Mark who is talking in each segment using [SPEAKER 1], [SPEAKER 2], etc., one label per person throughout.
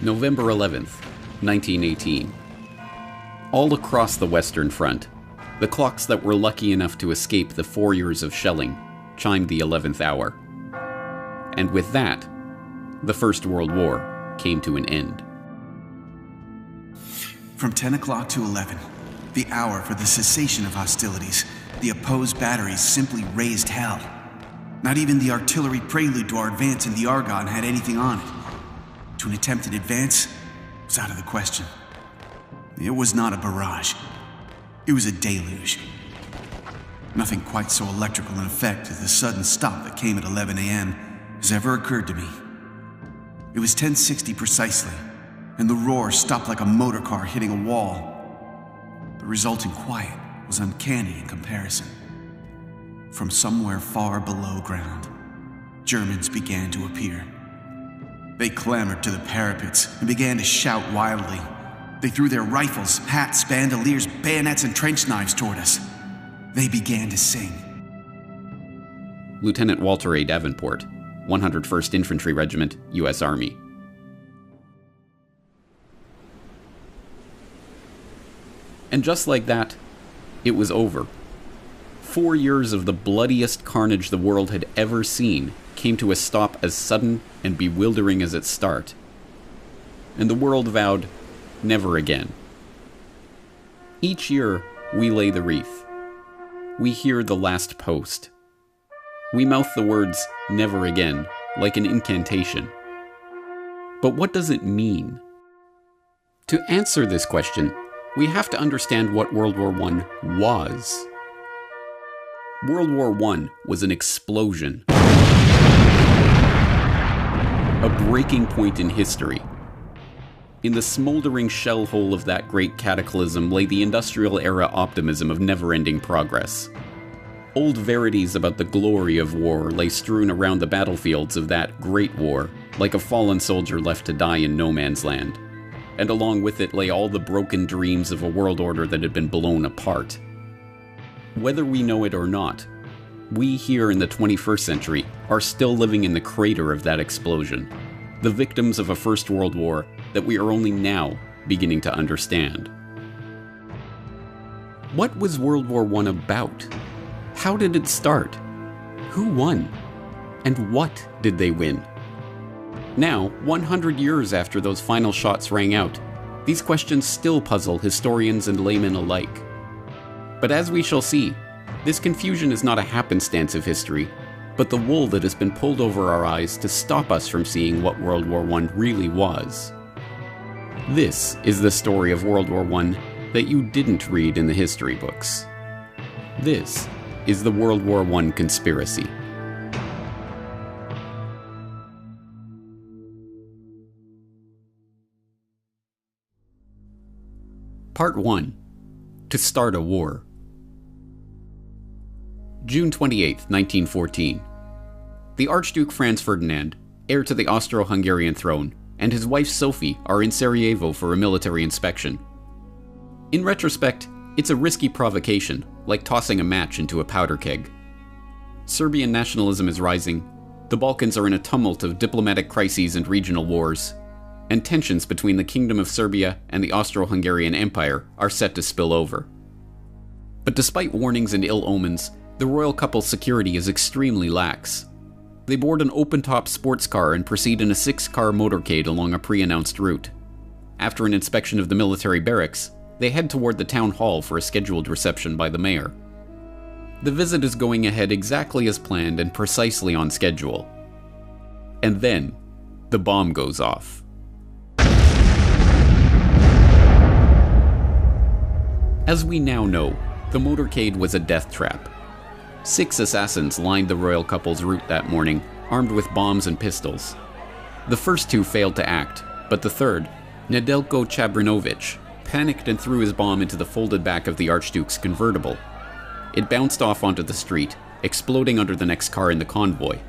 [SPEAKER 1] November 11th, 1918. All across the Western Front, the clocks that were lucky enough to escape the 4 years of shelling chimed the 11th hour. And with that, the First World War came to an end.
[SPEAKER 2] From 10 o'clock to 11, the hour for the cessation of hostilities, the opposed batteries simply raised hell. Not even the artillery prelude to our advance in the Argonne had anything on it. To an attempted advance was out of the question. It was not a barrage. It was a deluge. Nothing quite so electrical in effect as the sudden stop that came at 11 a.m. has ever occurred to me. It was 10:60 precisely, and the roar stopped like a motor car hitting a wall. The resulting quiet was uncanny in comparison. From somewhere far below ground, Germans began to appear. They clambered to the parapets and began to shout wildly. They threw their rifles, hats, bandoliers, bayonets, and trench knives toward us. They began to sing.
[SPEAKER 1] Lieutenant Walter A. Davenport, 101st Infantry Regiment, U.S. Army. And just like that, it was over. 4 years of the bloodiest carnage the world had ever seen came to a stop as sudden and bewildering as its start. And the world vowed, never again. Each year, we lay the wreath. We hear the last post. We mouth the words, never again, like an incantation. But what does it mean? To answer this question, we have to understand what World War I was. World War I was an explosion. A breaking point in history. In the smoldering shell hole of that great cataclysm lay the industrial era optimism of never-ending progress. Old verities about the glory of war lay strewn around the battlefields of that great war, like a fallen soldier left to die in no man's land. And along with it lay all the broken dreams of a world order that had been blown apart. Whether we know it or not, we here in the 21st century are still living in the crater of that explosion, the victims of a First World War that we are only now beginning to understand. What was World War I about? How did it start? Who won? And what did they win? Now, 100 years after those final shots rang out, these questions still puzzle historians and laymen alike. But as we shall see, this confusion is not a happenstance of history, but the wool that has been pulled over our eyes to stop us from seeing what World War I really was. This is the story of World War I that you didn't read in the history books. This is the World War I Conspiracy. Part 1. To start a war. June 28, 1914. The Archduke Franz Ferdinand, heir to the Austro-Hungarian throne, and his wife Sophie are in Sarajevo for a military inspection. In retrospect, it's a risky provocation, like tossing a match into a powder keg. Serbian nationalism is rising, the Balkans are in a tumult of diplomatic crises and regional wars, and tensions between the Kingdom of Serbia and the Austro-Hungarian Empire are set to spill over. But despite warnings and ill omens, the royal couple's security is extremely lax. They board an open-top sports car and proceed in a 6-car motorcade along a pre-announced route. After an inspection of the military barracks, they head toward the town hall for a scheduled reception by the mayor. The visit is going ahead exactly as planned and precisely on schedule. And then, the bomb goes off. As we now know, the motorcade was a death trap. 6 assassins lined the royal couple's route that morning, armed with bombs and pistols. The first 2 failed to act, but the third, Nedeljko Chabrinovic, panicked and threw his bomb into the folded back of the Archduke's convertible. It bounced off onto the street, exploding under the next car in the convoy.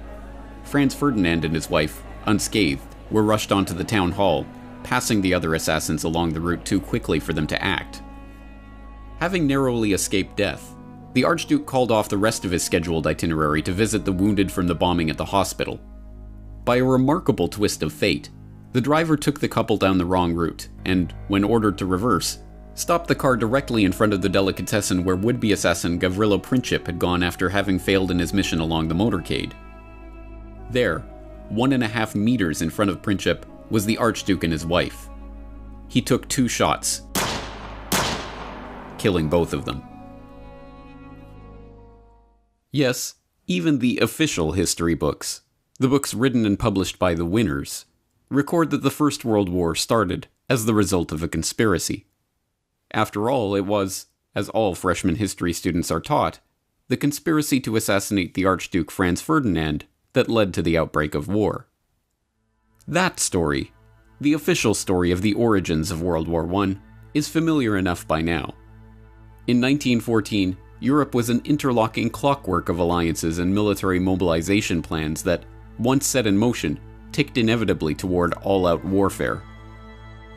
[SPEAKER 1] Franz Ferdinand and his wife, unscathed, were rushed onto the town hall, passing the other assassins along the route too quickly for them to act. Having narrowly escaped death, the Archduke called off the rest of his scheduled itinerary to visit the wounded from the bombing at the hospital. By a remarkable twist of fate, The driver took the couple down the wrong route, and, when ordered to reverse, stopped the car directly in front of the delicatessen where would-be assassin Gavrilo Princip had gone after having failed in his mission along the motorcade. There, 1.5 meters in front of Princip, was the Archduke and his wife. He took 2 shots, killing both of them. Yes, even the official history books, the books written and published by the winners, record that the First World War started as the result of a conspiracy. After all, it was, as all freshman history students are taught, the conspiracy to assassinate the Archduke Franz Ferdinand that led to the outbreak of war. That story, the official story of the origins of World War I, is familiar enough by now. In 1914, Europe was an interlocking clockwork of alliances and military mobilization plans that, once set in motion, ticked inevitably toward all-out warfare.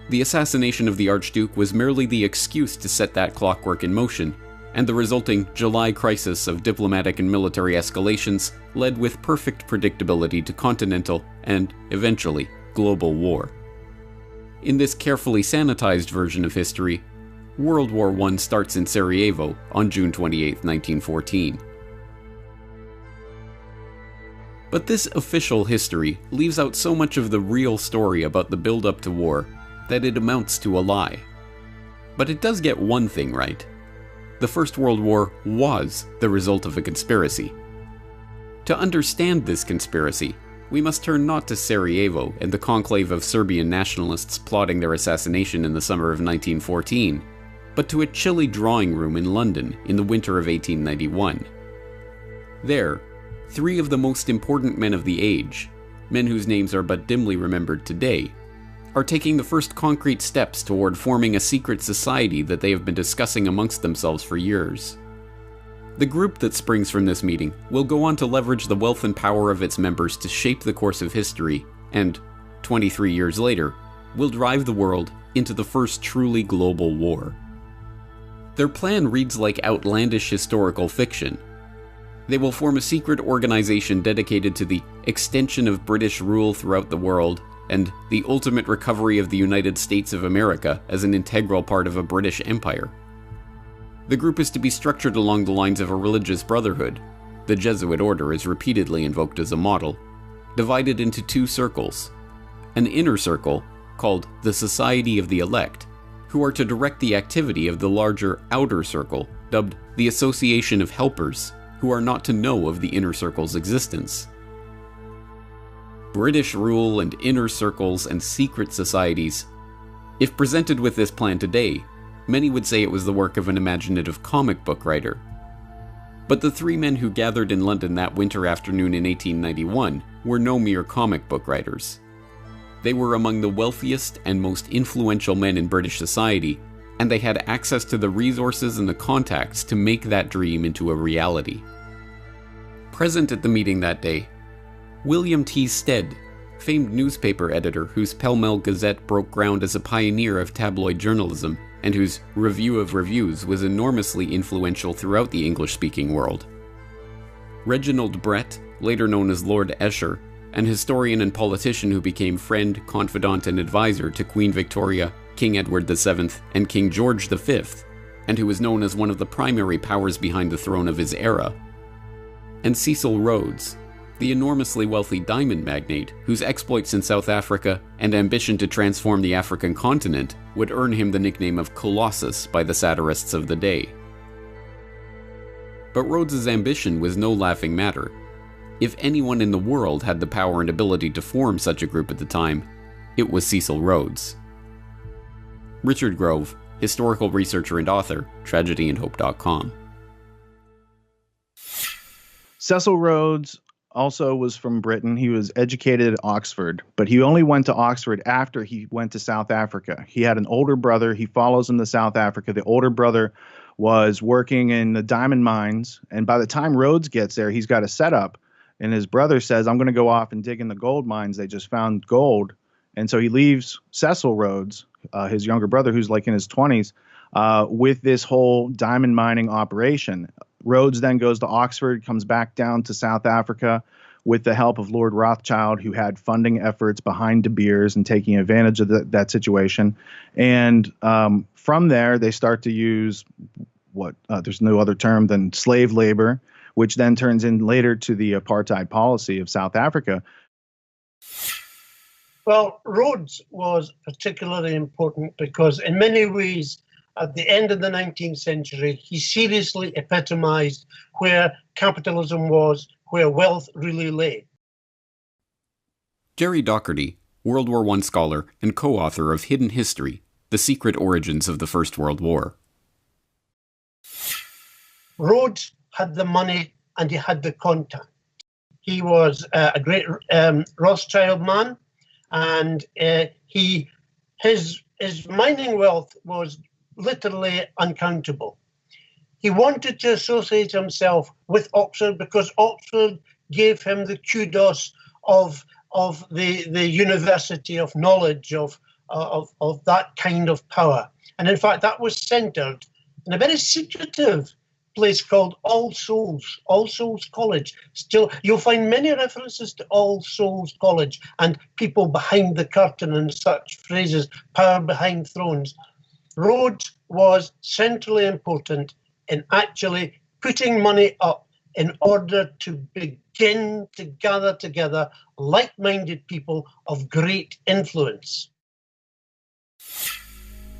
[SPEAKER 1] The assassination of the Archduke was merely the excuse to set that clockwork in motion, and the resulting July crisis of diplomatic and military escalations led with perfect predictability to continental and, eventually, global war. In this carefully sanitized version of history, World War I starts in Sarajevo on June 28, 1914. But this official history leaves out so much of the real story about the build-up to war that it amounts to a lie. But it does get one thing right. The First World War was the result of a conspiracy. To understand this conspiracy, we must turn not to Sarajevo and the conclave of Serbian nationalists plotting their assassination in the summer of 1914, but to a chilly drawing room in London in the winter of 1891. There, 3 of the most important men of the age, men whose names are but dimly remembered today, are taking the first concrete steps toward forming a secret society that they have been discussing amongst themselves for years. The group that springs from this meeting will go on to leverage the wealth and power of its members to shape the course of history, and, 23 years later, will drive the world into the first truly global war. Their plan reads like outlandish historical fiction. They will form a secret organization dedicated to the extension of British rule throughout the world and the ultimate recovery of the United States of America as an integral part of a British empire. The group is to be structured along the lines of a religious brotherhood. The Jesuit order is repeatedly invoked as a model, divided into 2 circles. An inner circle, called the Society of the Elect, who are to direct the activity of the larger outer circle, dubbed the Association of Helpers, who are not to know of the inner circle's existence. British rule and inner circles and secret societies. If presented with this plan today, many would say it was the work of an imaginative comic book writer. But the 3 men who gathered in London that winter afternoon in 1891 were no mere comic book writers. They were among the wealthiest and most influential men in British society, and they had access to the resources and the contacts to make that dream into a reality. Present at the meeting that day, William T. Stead, famed newspaper editor whose Pall Mall Gazette broke ground as a pioneer of tabloid journalism and whose Review of Reviews was enormously influential throughout the English-speaking world. Reginald Brett, later known as Lord Esher, an historian and politician who became friend, confidant, and advisor to Queen Victoria, King Edward VII, and King George V, and who was known as one of the primary powers behind the throne of his era. And Cecil Rhodes, the enormously wealthy diamond magnate whose exploits in South Africa and ambition to transform the African continent would earn him the nickname of Colossus by the satirists of the day. But Rhodes's ambition was no laughing matter. If anyone in the world had the power and ability to form such a group at the time, it was Cecil Rhodes. Richard Grove, historical researcher and author, tragedyandhope.com.
[SPEAKER 3] Cecil Rhodes also was from Britain. He was educated at Oxford, but he only went to Oxford after he went to South Africa. He had an older brother. He follows him to South Africa. The older brother was working in the diamond mines, and by the time Rhodes gets there, he's got a setup, and his brother says, I'm going to go off and dig in the gold mines. They just found gold. And so he leaves Cecil Rhodes, his younger brother, who's like in his 20s, with this whole diamond mining operation. Rhodes then goes to Oxford, comes back down to South Africa, with the help of Lord Rothschild, who had funding efforts behind De Beers and taking advantage of that situation. And from there, they start to use there's no other term than slave labor, which then turns in later to the apartheid policy of South Africa.
[SPEAKER 4] Well, Rhodes was particularly important because in many ways, at the end of the 19th century, he seriously epitomized where capitalism was, where wealth really lay.
[SPEAKER 1] Jerry Docherty, World War I scholar and co-author of Hidden History, The Secret Origins of the First World War.
[SPEAKER 4] Rhodes had the money and he had the contact. He was a great Rothschild man, and his mining wealth was literally uncountable. He wanted to associate himself with Oxford because Oxford gave him the kudos of the university of knowledge, of that kind of power. And in fact, that was centered in a very secretive place called All Souls College. Still, you'll find many references to All Souls College and people behind the curtain and such phrases, power behind thrones. Rhodes was centrally important in actually putting money up in order to begin to gather together like-minded people of great influence.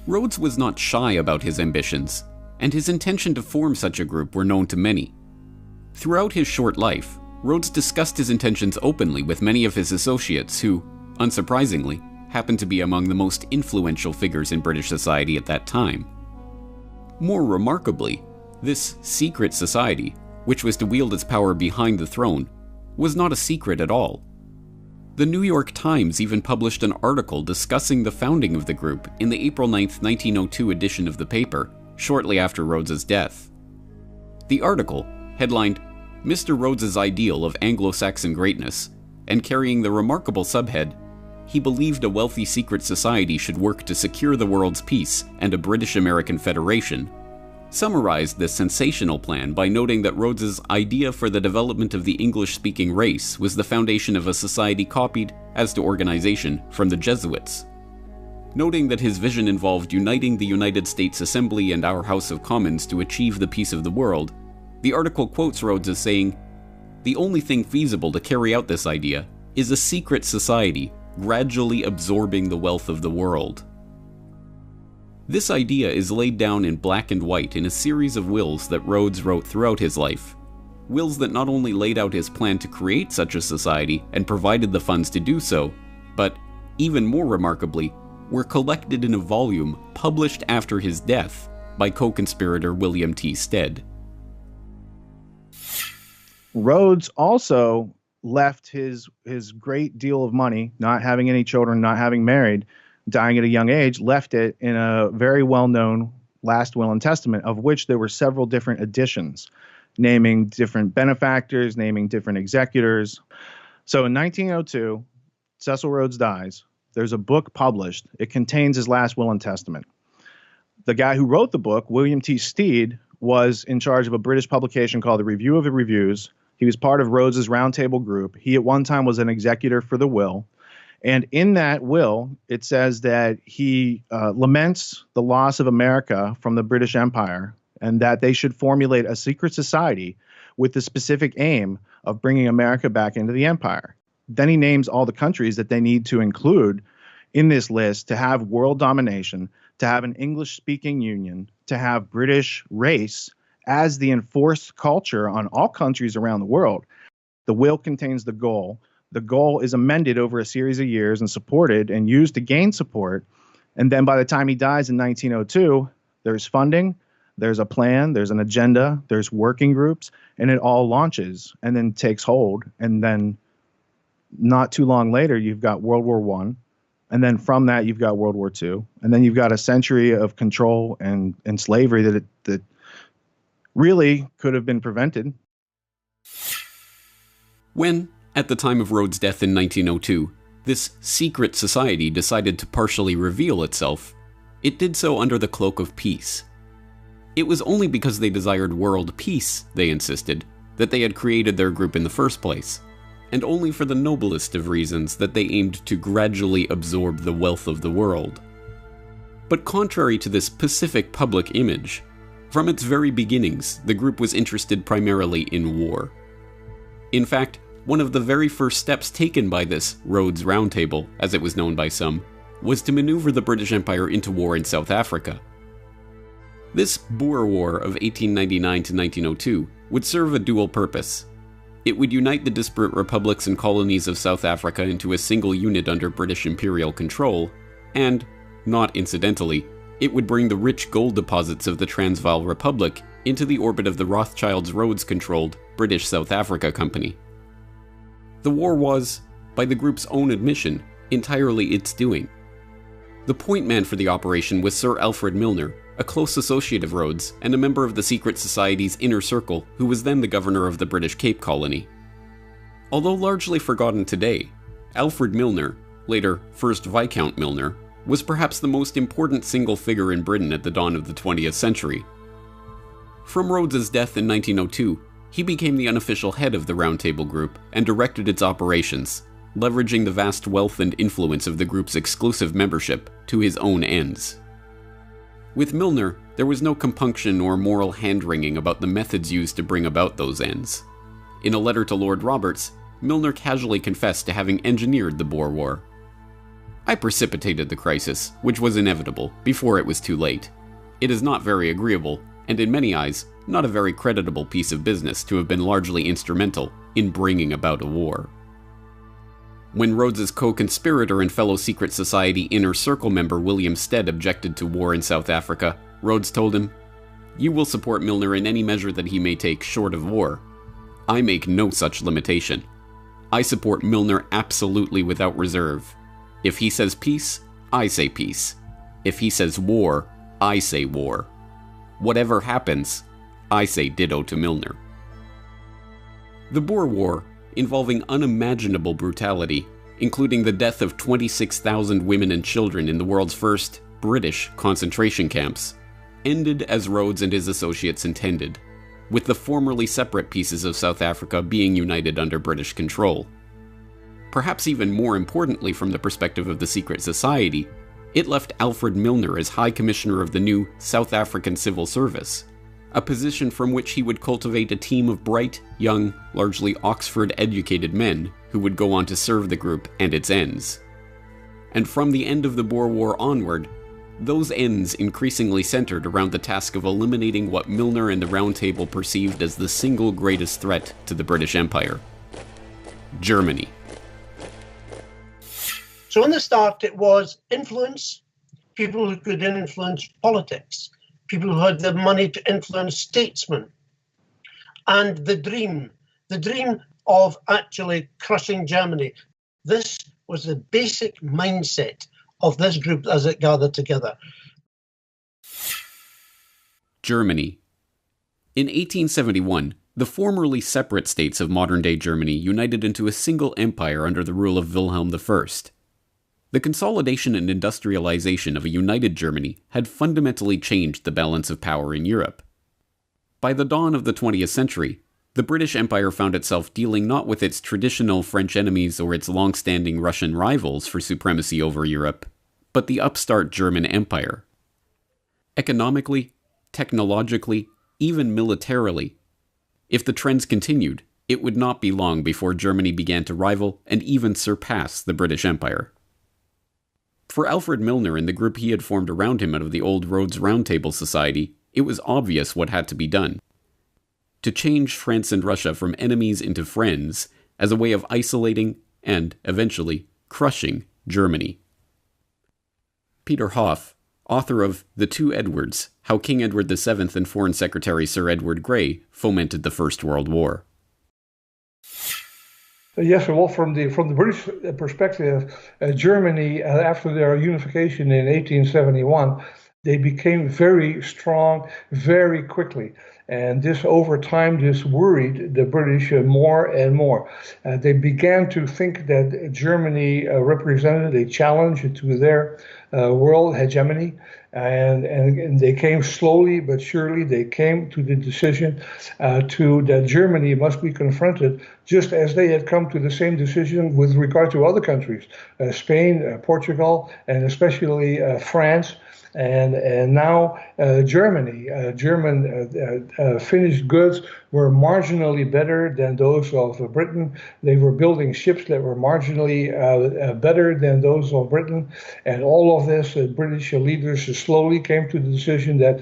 [SPEAKER 1] Rhodes was not shy about his ambitions, and his intention to form such a group were known to many. Throughout his short life, Rhodes discussed his intentions openly with many of his associates who, unsurprisingly, happened to be among the most influential figures in British society at that time. More remarkably, this secret society, which was to wield its power behind the throne, was not a secret at all. The New York Times even published an article discussing the founding of the group in the April 9, 1902 edition of the paper, shortly after Rhodes's death. The article, headlined "Mr. Rhodes's Ideal of Anglo-Saxon Greatness," and carrying the remarkable subhead, "He believed a wealthy secret society should work to secure the world's peace and a British-American federation," summarized this sensational plan by noting that Rhodes's idea for the development of the English-speaking race was the foundation of a society copied, as to organization, from the Jesuits. Noting that his vision involved uniting the United States Assembly and our House of Commons to achieve the peace of the world, the article quotes Rhodes as saying, "The only thing feasible to carry out this idea is a secret society gradually absorbing the wealth of the world." This idea is laid down in black and white in a series of wills that Rhodes wrote throughout his life. Wills that not only laid out his plan to create such a society and provided the funds to do so, but, even more remarkably, were collected in a volume published after his death by co-conspirator William T. Stead.
[SPEAKER 3] Rhodes also left his great deal of money, not having any children, not having married, dying at a young age, left it in a very well-known last will and testament, of which there were several different editions, naming different benefactors, naming different executors. So in 1902, Cecil Rhodes dies. There's a book published. It contains his last will and testament. The guy who wrote the book, William T. Stead, was in charge of a British publication called the Review of the Reviews. He was part of Rhodes's roundtable group. He at one time was an executor for the will. And in that will, it says that he laments the loss of America from the British Empire and that they should formulate a secret society with the specific aim of bringing America back into the empire. Then he names all the countries that they need to include in this list to have world domination, to have an English-speaking union, to have British race as the enforced culture on all countries around the world. The will contains the goal. The goal is amended over a series of years and supported and used to gain support. And then by the time he dies in 1902, there's funding, there's a plan, there's an agenda, there's working groups, and it all launches and then takes hold. And then not too long later, you've got World War I. And then from that, you've got World War II. And then you've got a century of control and slavery that really could have been prevented.
[SPEAKER 1] When, at the time of Rhodes' death in 1902, this secret society decided to partially reveal itself, it did so under the cloak of peace. It was only because they desired world peace, they insisted, that they had created their group in the first place. and only for the noblest of reasons that they aimed to gradually absorb the wealth of the world. But contrary to this pacific public image, from its very beginnings, the group was interested primarily in war. In fact, one of the very first steps taken by this Rhodes Round Table, as it was known by some, was to maneuver the British Empire into war in South Africa. This Boer War of 1899 to 1902 would serve a dual purpose. It would unite the disparate republics and colonies of South Africa into a single unit under British imperial control, and, not incidentally, it would bring the rich gold deposits of the Transvaal Republic into the orbit of the Rothschilds Rhodes-controlled British South Africa Company. The war was, by the group's own admission, entirely its doing. The point man for the operation was Sir Alfred Milner, a close associate of Rhodes and a member of the secret society's inner circle who was then the governor of the British Cape Colony. Although largely forgotten today, Alfred Milner, later 1st Viscount Milner, was perhaps the most important single figure in Britain at the dawn of the 20th century. From Rhodes's death in 1902, he became the unofficial head of the Round Table Group and directed its operations, leveraging the vast wealth and influence of the group's exclusive membership to his own ends. With Milner, there was no compunction or moral hand-wringing about the methods used to bring about those ends. In a letter to Lord Roberts, Milner casually confessed to having engineered the Boer War. "I precipitated the crisis, which was inevitable, before it was too late. It is not very agreeable, and in many eyes, not a very creditable piece of business to have been largely instrumental in bringing about a war." When Rhodes's co-conspirator and fellow secret society Inner Circle member William Stead objected to war in South Africa, Rhodes told him, "You will support Milner in any measure that he may take short of war. I make no such limitation. I support Milner absolutely without reserve. If he says peace, I say peace. If he says war, I say war. Whatever happens, I say ditto to Milner." The Boer War, involving unimaginable brutality, including the death of 26,000 women and children in the world's first British concentration camps, ended as Rhodes and his associates intended, with the formerly separate pieces of South Africa being united under British control. Perhaps even more importantly from the perspective of the secret society, it left Alfred Milner as High Commissioner of the new South African Civil Service, a position from which he would cultivate a team of bright, young, largely Oxford-educated men who would go on to serve the group and its ends. And from the end of the Boer War onward, those ends increasingly centered around the task of eliminating what Milner and the Round Table perceived as the single greatest threat to the British Empire: Germany.
[SPEAKER 4] So in the start, it was influence, people who could influence politics, people who had the money to influence statesmen, and the dream of actually crushing Germany. This was the basic mindset of this group as it gathered together.
[SPEAKER 1] Germany. In 1871, the formerly separate states of modern-day Germany united into a single empire under the rule of Wilhelm I. The consolidation and industrialization of a united Germany had fundamentally changed the balance of power in Europe. By the dawn of the 20th century, the British Empire found itself dealing not with its traditional French enemies or its long-standing Russian rivals for supremacy over Europe, but the upstart German Empire. Economically, technologically, even militarily, if the trends continued, it would not be long before Germany began to rival and even surpass the British Empire. For Alfred Milner and the group he had formed around him out of the old Rhodes Round Table Society, it was obvious what had to be done. To change France and Russia from enemies into friends as a way of isolating and, eventually, crushing Germany. Peter Hoff, author of The Two Edwards, How King Edward VII and Foreign Secretary Sir Edward Grey Fomented the First World War.
[SPEAKER 5] Yes, well, from the British perspective, Germany, after their unification in 1871, they became very strong very quickly. And this, over time, this worried the British more and more. They began to think that Germany represented a challenge to their world hegemony. And they came slowly but surely. They came to the decision that Germany must be confronted, just as they had come to the same decision with regard to other countries, Spain, Portugal, and especially France. And now Germany. German finished goods were marginally better than those of Britain. They were building ships that were marginally better than those of Britain. And all of this, British leaders slowly came to the decision that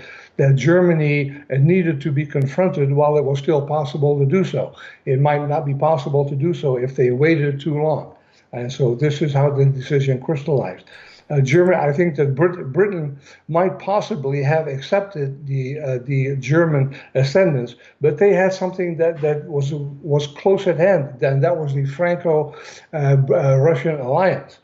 [SPEAKER 5] Germany needed to be confronted while it was still possible to do so. It might not be possible to do so if they waited too long. And so this is how the decision crystallized. Germany, I think that Britain might possibly have accepted the German ascendance, but they had something that was close at hand. Then that was the Franco-Russian alliance,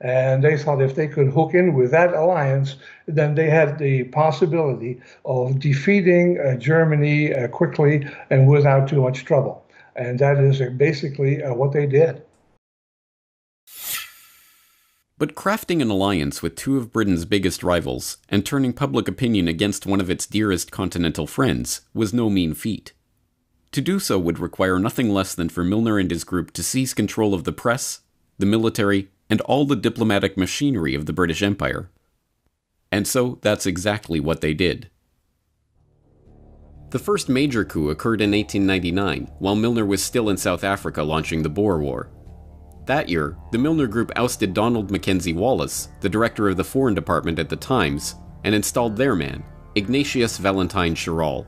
[SPEAKER 5] and they thought if they could hook in with that alliance, then they had the possibility of defeating Germany quickly and without too much trouble. And that is basically what they did.
[SPEAKER 1] But crafting an alliance with two of Britain's biggest rivals and turning public opinion against one of its dearest continental friends was no mean feat. To do so would require nothing less than for Milner and his group to seize control of the press, the military, and all the diplomatic machinery of the British Empire. And so that's exactly what they did. The first major coup occurred in 1899, while Milner was still in South Africa launching the Boer War. That year, the Milner Group ousted Donald Mackenzie Wallace, the director of the Foreign Department at the Times, and installed their man, Ignatius Valentine Schirall.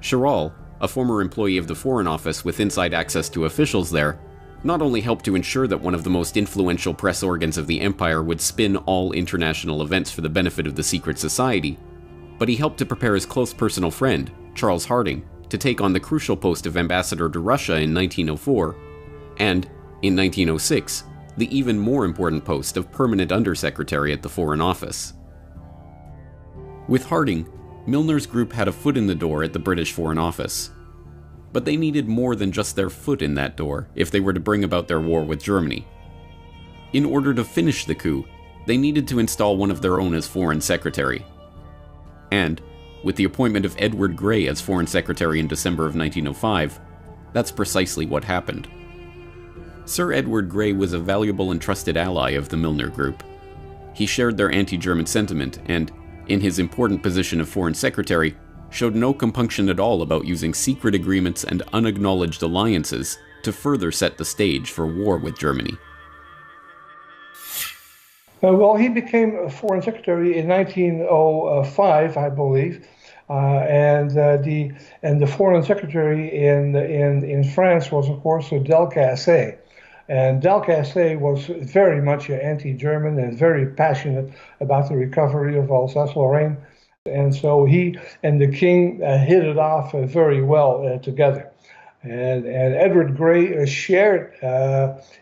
[SPEAKER 1] Schirall, a former employee of the Foreign Office with inside access to officials there, not only helped to ensure that one of the most influential press organs of the empire would spin all international events for the benefit of the secret society, but he helped to prepare his close personal friend, Charles Harding, to take on the crucial post of ambassador to Russia in 1904, and, in 1906, the even more important post of permanent undersecretary at the Foreign Office. With Harding, Milner's group had a foot in the door at the British Foreign Office. But they needed more than just their foot in that door if they were to bring about their war with Germany. In order to finish the coup, they needed to install one of their own as Foreign Secretary. And, with the appointment of Edward Grey as Foreign Secretary in December of 1905, that's precisely what happened. Sir Edward Grey was a valuable and trusted ally of the Milner Group. He shared their anti-German sentiment and, in his important position of Foreign Secretary, showed no compunction at all about using secret agreements and unacknowledged alliances to further set the stage for war with Germany.
[SPEAKER 5] Well, he became Foreign Secretary in 1905, I believe, and the Foreign Secretary in France was, of course, Delcasse. And Delcasse was very much anti-German and very passionate about the recovery of Alsace-Lorraine. And so he and the king hit it off very well together. And Edward Grey shared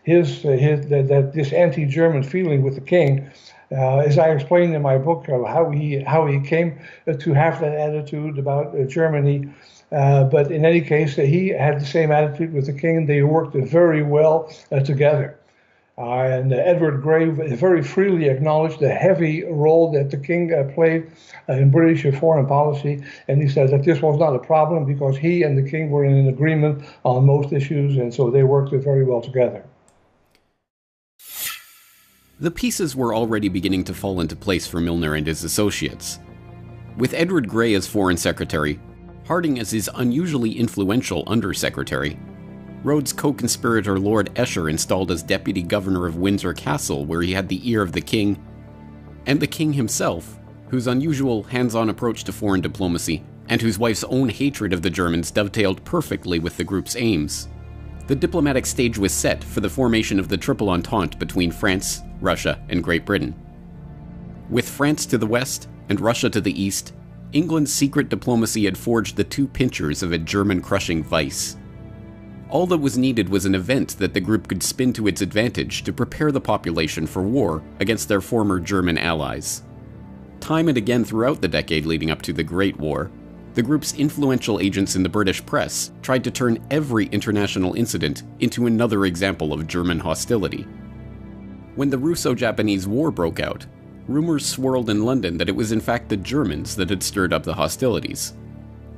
[SPEAKER 5] this anti-German feeling with the king, as I explained in my book, how he came to have that attitude about Germany. But in any case, he had the same attitude with the king. They worked very well together. And Edward Grey very freely acknowledged the heavy role that the king played in British foreign policy. And he said that this was not a problem because he and the king were in an agreement on most issues, and so they worked very well together.
[SPEAKER 1] The pieces were already beginning to fall into place for Milner and his associates. With Edward Grey as Foreign Secretary, Harding as his unusually influential Undersecretary, Rhodes' co-conspirator Lord Esher installed as Deputy Governor of Windsor Castle, where he had the ear of the king, and the king himself, whose unusual hands-on approach to foreign diplomacy and whose wife's own hatred of the Germans dovetailed perfectly with the group's aims. The diplomatic stage was set for the formation of the Triple Entente between France, Russia, and Great Britain. With France to the west and Russia to the east, England's secret diplomacy had forged the two pinchers of a German-crushing vice. All that was needed was an event that the group could spin to its advantage to prepare the population for war against their former German allies. Time and again throughout the decade leading up to the Great War, the group's influential agents in the British press tried to turn every international incident into another example of German hostility. When the Russo-Japanese War broke out, rumors swirled in London that it was in fact the Germans that had stirred up the hostilities.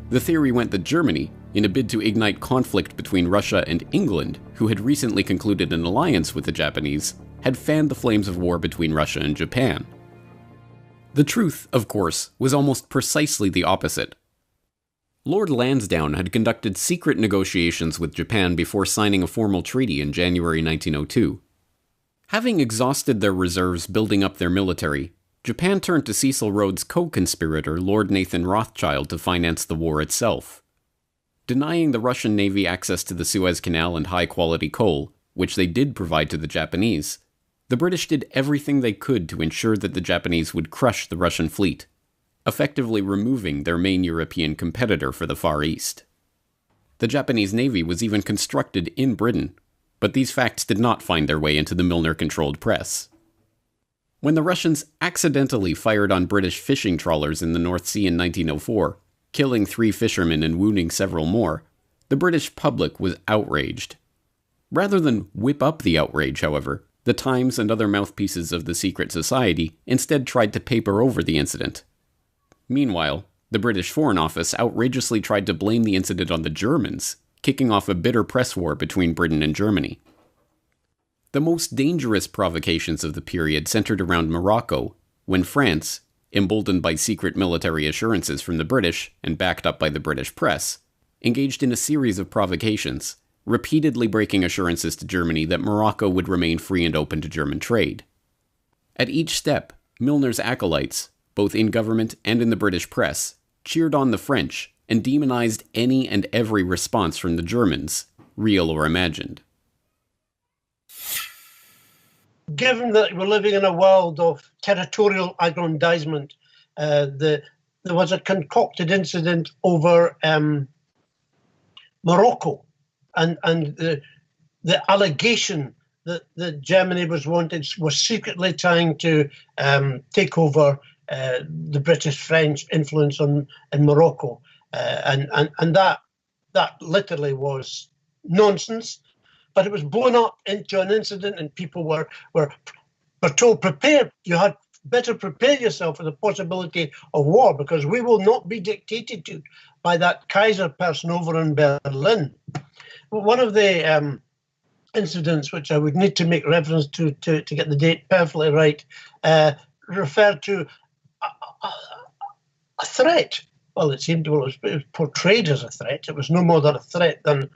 [SPEAKER 1] The theory went that Germany, in a bid to ignite conflict between Russia and England, who had recently concluded an alliance with the Japanese, had fanned the flames of war between Russia and Japan. The truth, of course, was almost precisely the opposite. Lord Lansdowne had conducted secret negotiations with Japan before signing a formal treaty in January 1902. Having exhausted their reserves building up their military, Japan turned to Cecil Rhodes' co-conspirator Lord Nathan Rothschild to finance the war itself. Denying the Russian Navy access to the Suez Canal and high-quality coal, which they did provide to the Japanese, the British did everything they could to ensure that the Japanese would crush the Russian fleet, effectively removing their main European competitor for the Far East. The Japanese Navy was even constructed in Britain, but these facts did not find their way into the Milner-controlled press. When the Russians accidentally fired on British fishing trawlers in the North Sea in 1904, killing 3 fishermen and wounding several more, the British public was outraged. Rather than whip up the outrage, however, the Times and other mouthpieces of the secret society instead tried to paper over the incident. Meanwhile, the British Foreign Office outrageously tried to blame the incident on the Germans, kicking off a bitter press war between Britain and Germany. The most dangerous provocations of the period centered around Morocco, when France, emboldened by secret military assurances from the British and backed up by the British press, engaged in a series of provocations, repeatedly breaking assurances to Germany that Morocco would remain free and open to German trade. At each step, Milner's acolytes, both in government and in the British press, cheered on the French and demonized any and every response from the Germans, real or imagined.
[SPEAKER 4] Given that we're living in a world of territorial aggrandizement, there was a concocted incident over Morocco, and the allegation that Germany was secretly trying to take over the British-French influence in Morocco, and that literally was nonsense. But it was blown up into an incident, and people were told, prepare. You had better prepare yourself for the possibility of war, because we will not be dictated to by that Kaiser person over in Berlin. One of the incidents, which I would need to make reference to get the date perfectly right, referred to a threat. Well, it was portrayed as a threat. It was no more than a threat than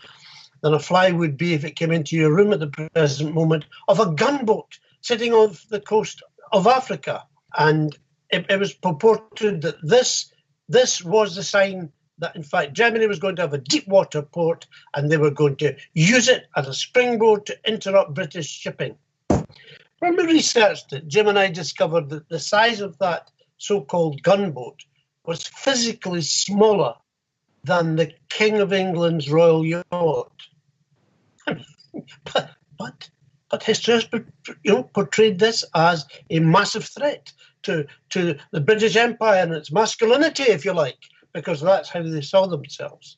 [SPEAKER 4] a fly would be if it came into your room at the present moment, of a gunboat sitting off the coast of Africa. And it was purported that this was the sign that, in fact, Germany was going to have a deep water port and they were going to use it as a springboard to interrupt British shipping. When we researched it, Jim and I discovered that the size of that so-called gunboat was physically smaller than the King of England's royal yacht. But history has portrayed this as a massive threat to the British Empire and its masculinity, if you like, because that's how they saw themselves.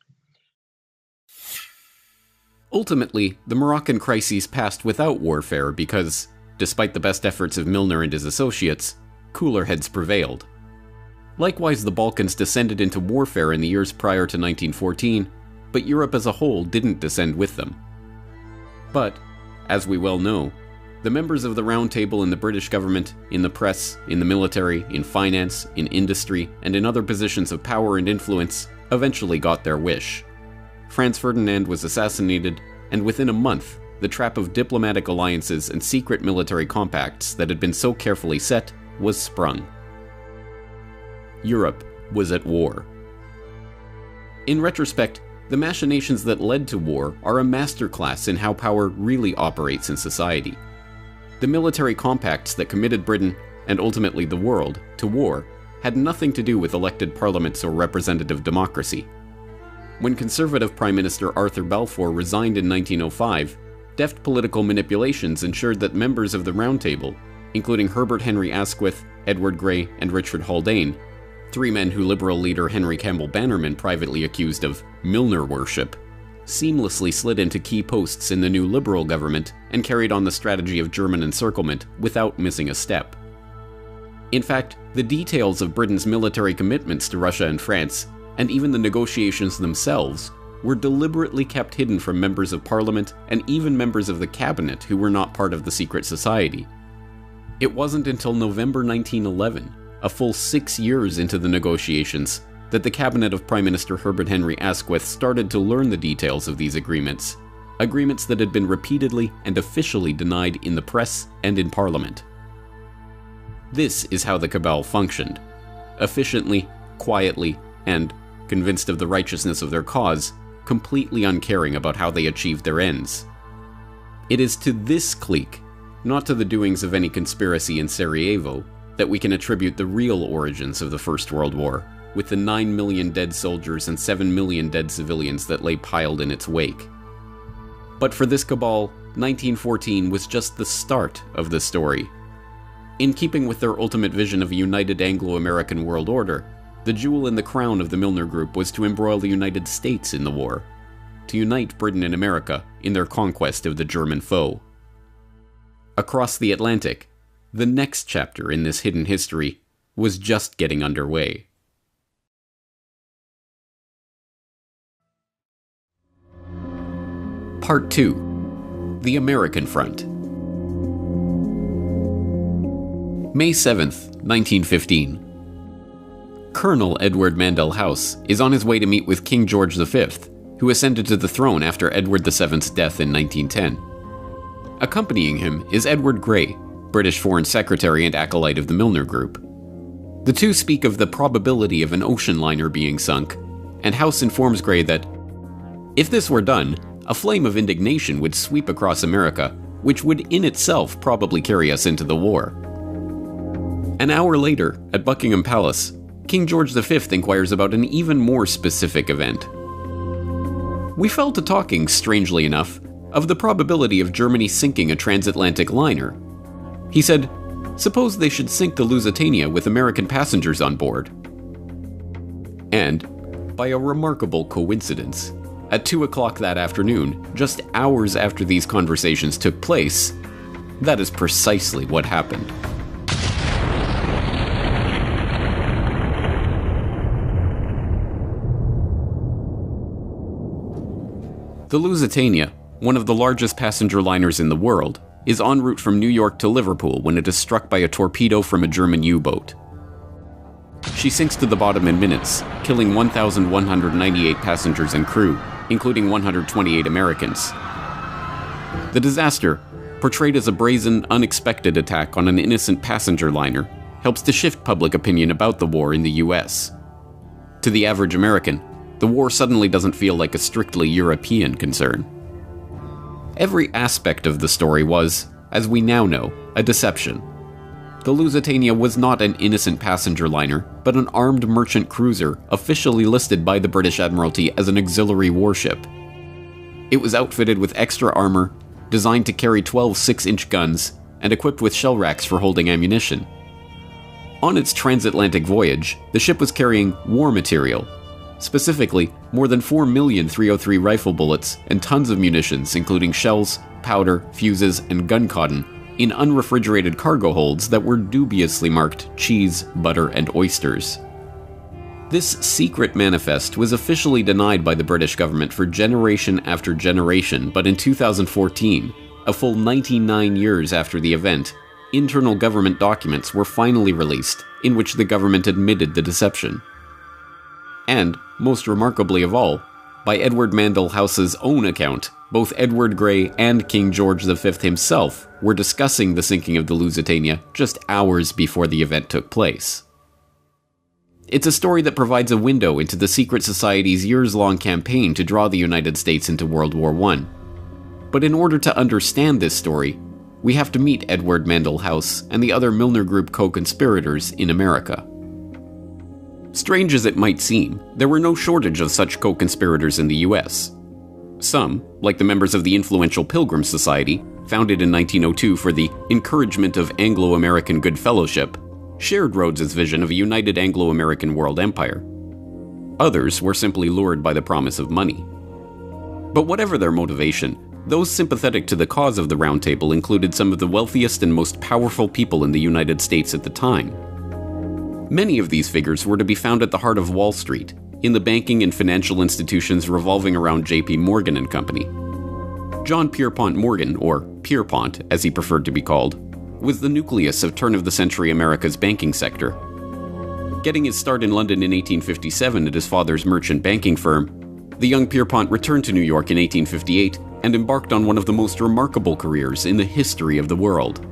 [SPEAKER 1] Ultimately, the Moroccan crises passed without warfare because, despite the best efforts of Milner and his associates, cooler heads prevailed. Likewise, the Balkans descended into warfare in the years prior to 1914, but Europe as a whole didn't descend with them. But, as we well know, the members of the Round Table in the British government, in the press, in the military, in finance, in industry, and in other positions of power and influence eventually got their wish. Franz Ferdinand was assassinated, and within a month, the trap of diplomatic alliances and secret military compacts that had been so carefully set was sprung. Europe was at war. In retrospect, the machinations that led to war are a masterclass in how power really operates in society. The military compacts that committed Britain, and ultimately the world, to war had nothing to do with elected parliaments or representative democracy. When Conservative Prime Minister Arthur Balfour resigned in 1905, deft political manipulations ensured that members of the Round Table, including Herbert Henry Asquith, Edward Grey, and Richard Haldane, three men who Liberal leader Henry Campbell Bannerman privately accused of Milner worship, seamlessly slid into key posts in the new Liberal government and carried on the strategy of German encirclement without missing a step. In fact, the details of Britain's military commitments to Russia and France, and even the negotiations themselves, were deliberately kept hidden from members of Parliament and even members of the cabinet who were not part of the secret society. It wasn't until November 1911, a full 6 years into the negotiations, that the cabinet of Prime Minister Herbert Henry Asquith started to learn the details of these agreements that had been repeatedly and officially denied in the press and in Parliament. This is how the cabal functioned. Efficiently, quietly, and, convinced of the righteousness of their cause, completely uncaring about how they achieved their ends. It is to this clique, not to the doings of any conspiracy in Sarajevo, that we can attribute the real origins of the First World War, with the 9 million dead soldiers and 7 million dead civilians that lay piled in its wake. But for this cabal, 1914 was just the start of the story. In keeping with their ultimate vision of a united Anglo-American world order, the jewel in the crown of the Milner Group was to embroil the United States in the war, to unite Britain and America in their conquest of the German foe. Across the Atlantic, the next chapter in this hidden history was just getting underway. Part 2. The American Front. May 7th, 1915. Colonel Edward Mandell House is on his way to meet with King George V, who ascended to the throne after Edward VII's death in 1910. Accompanying him is Edward Grey, British Foreign Secretary and acolyte of the Milner Group. The two speak of the probability of an ocean liner being sunk, and House informs Grey that, if this were done, a flame of indignation would sweep across America, which would in itself probably carry us into the war. An hour later, at Buckingham Palace, King George V inquires about an even more specific event. We fell to talking, strangely enough, of the probability of Germany sinking a transatlantic liner. He said, suppose they should sink the Lusitania with American passengers on board. And, by a remarkable coincidence, at 2 o'clock that afternoon, just hours after these conversations took place, that is precisely what happened. The Lusitania, one of the largest passenger liners in the world, is en route from New York to Liverpool when it is struck by a torpedo from a German U-boat. She sinks to the bottom in minutes, killing 1,198 passengers and crew, including 128 Americans. The disaster, portrayed as a brazen, unexpected attack on an innocent passenger liner, helps to shift public opinion about the war in the US. To the average American, the war suddenly doesn't feel like a strictly European concern. Every aspect of the story was, as we now know, a deception. The Lusitania was not an innocent passenger liner, but an armed merchant cruiser officially listed by the British Admiralty as an auxiliary warship. It was outfitted with extra armor, designed to carry 12 6-inch guns, and equipped with shell racks for holding ammunition. On its transatlantic voyage, the ship was carrying war material, specifically more than 4 million .303 rifle bullets and tons of munitions including shells, powder, fuses, and gun cotton in unrefrigerated cargo holds that were dubiously marked cheese, butter, and oysters. This secret manifest was officially denied by the British government for generation after generation, but in 2014, a full 99 years after the event, internal government documents were finally released in which the government admitted the deception. And, most remarkably of all, by Edward Mandell House's own account, both Edward Grey and King George V himself were discussing the sinking of the Lusitania just hours before the event took place. It's a story that provides a window into the secret society's years-long campaign to draw the United States into World War I. But in order to understand this story, we have to meet Edward Mandell House and the other Milner Group co-conspirators in America. Strange as it might seem, there were no shortage of such co-conspirators in the US. Some, like the members of the influential Pilgrim Society, founded in 1902 for the encouragement of Anglo-American good fellowship, shared Rhodes's vision of a united Anglo-American world empire. Others were simply lured by the promise of money. But whatever their motivation, those sympathetic to the cause of the Round Table included some of the wealthiest and most powerful people in the United States at the time. Many of these figures were to be found at the heart of Wall Street, in the banking and financial institutions revolving around J.P. Morgan and Company. John Pierpont Morgan, or Pierpont as he preferred to be called, was the nucleus of turn-of-the-century America's banking sector. Getting his start in London in 1857 at his father's merchant banking firm, the young Pierpont returned to New York in 1858 and embarked on one of the most remarkable careers in the history of the world.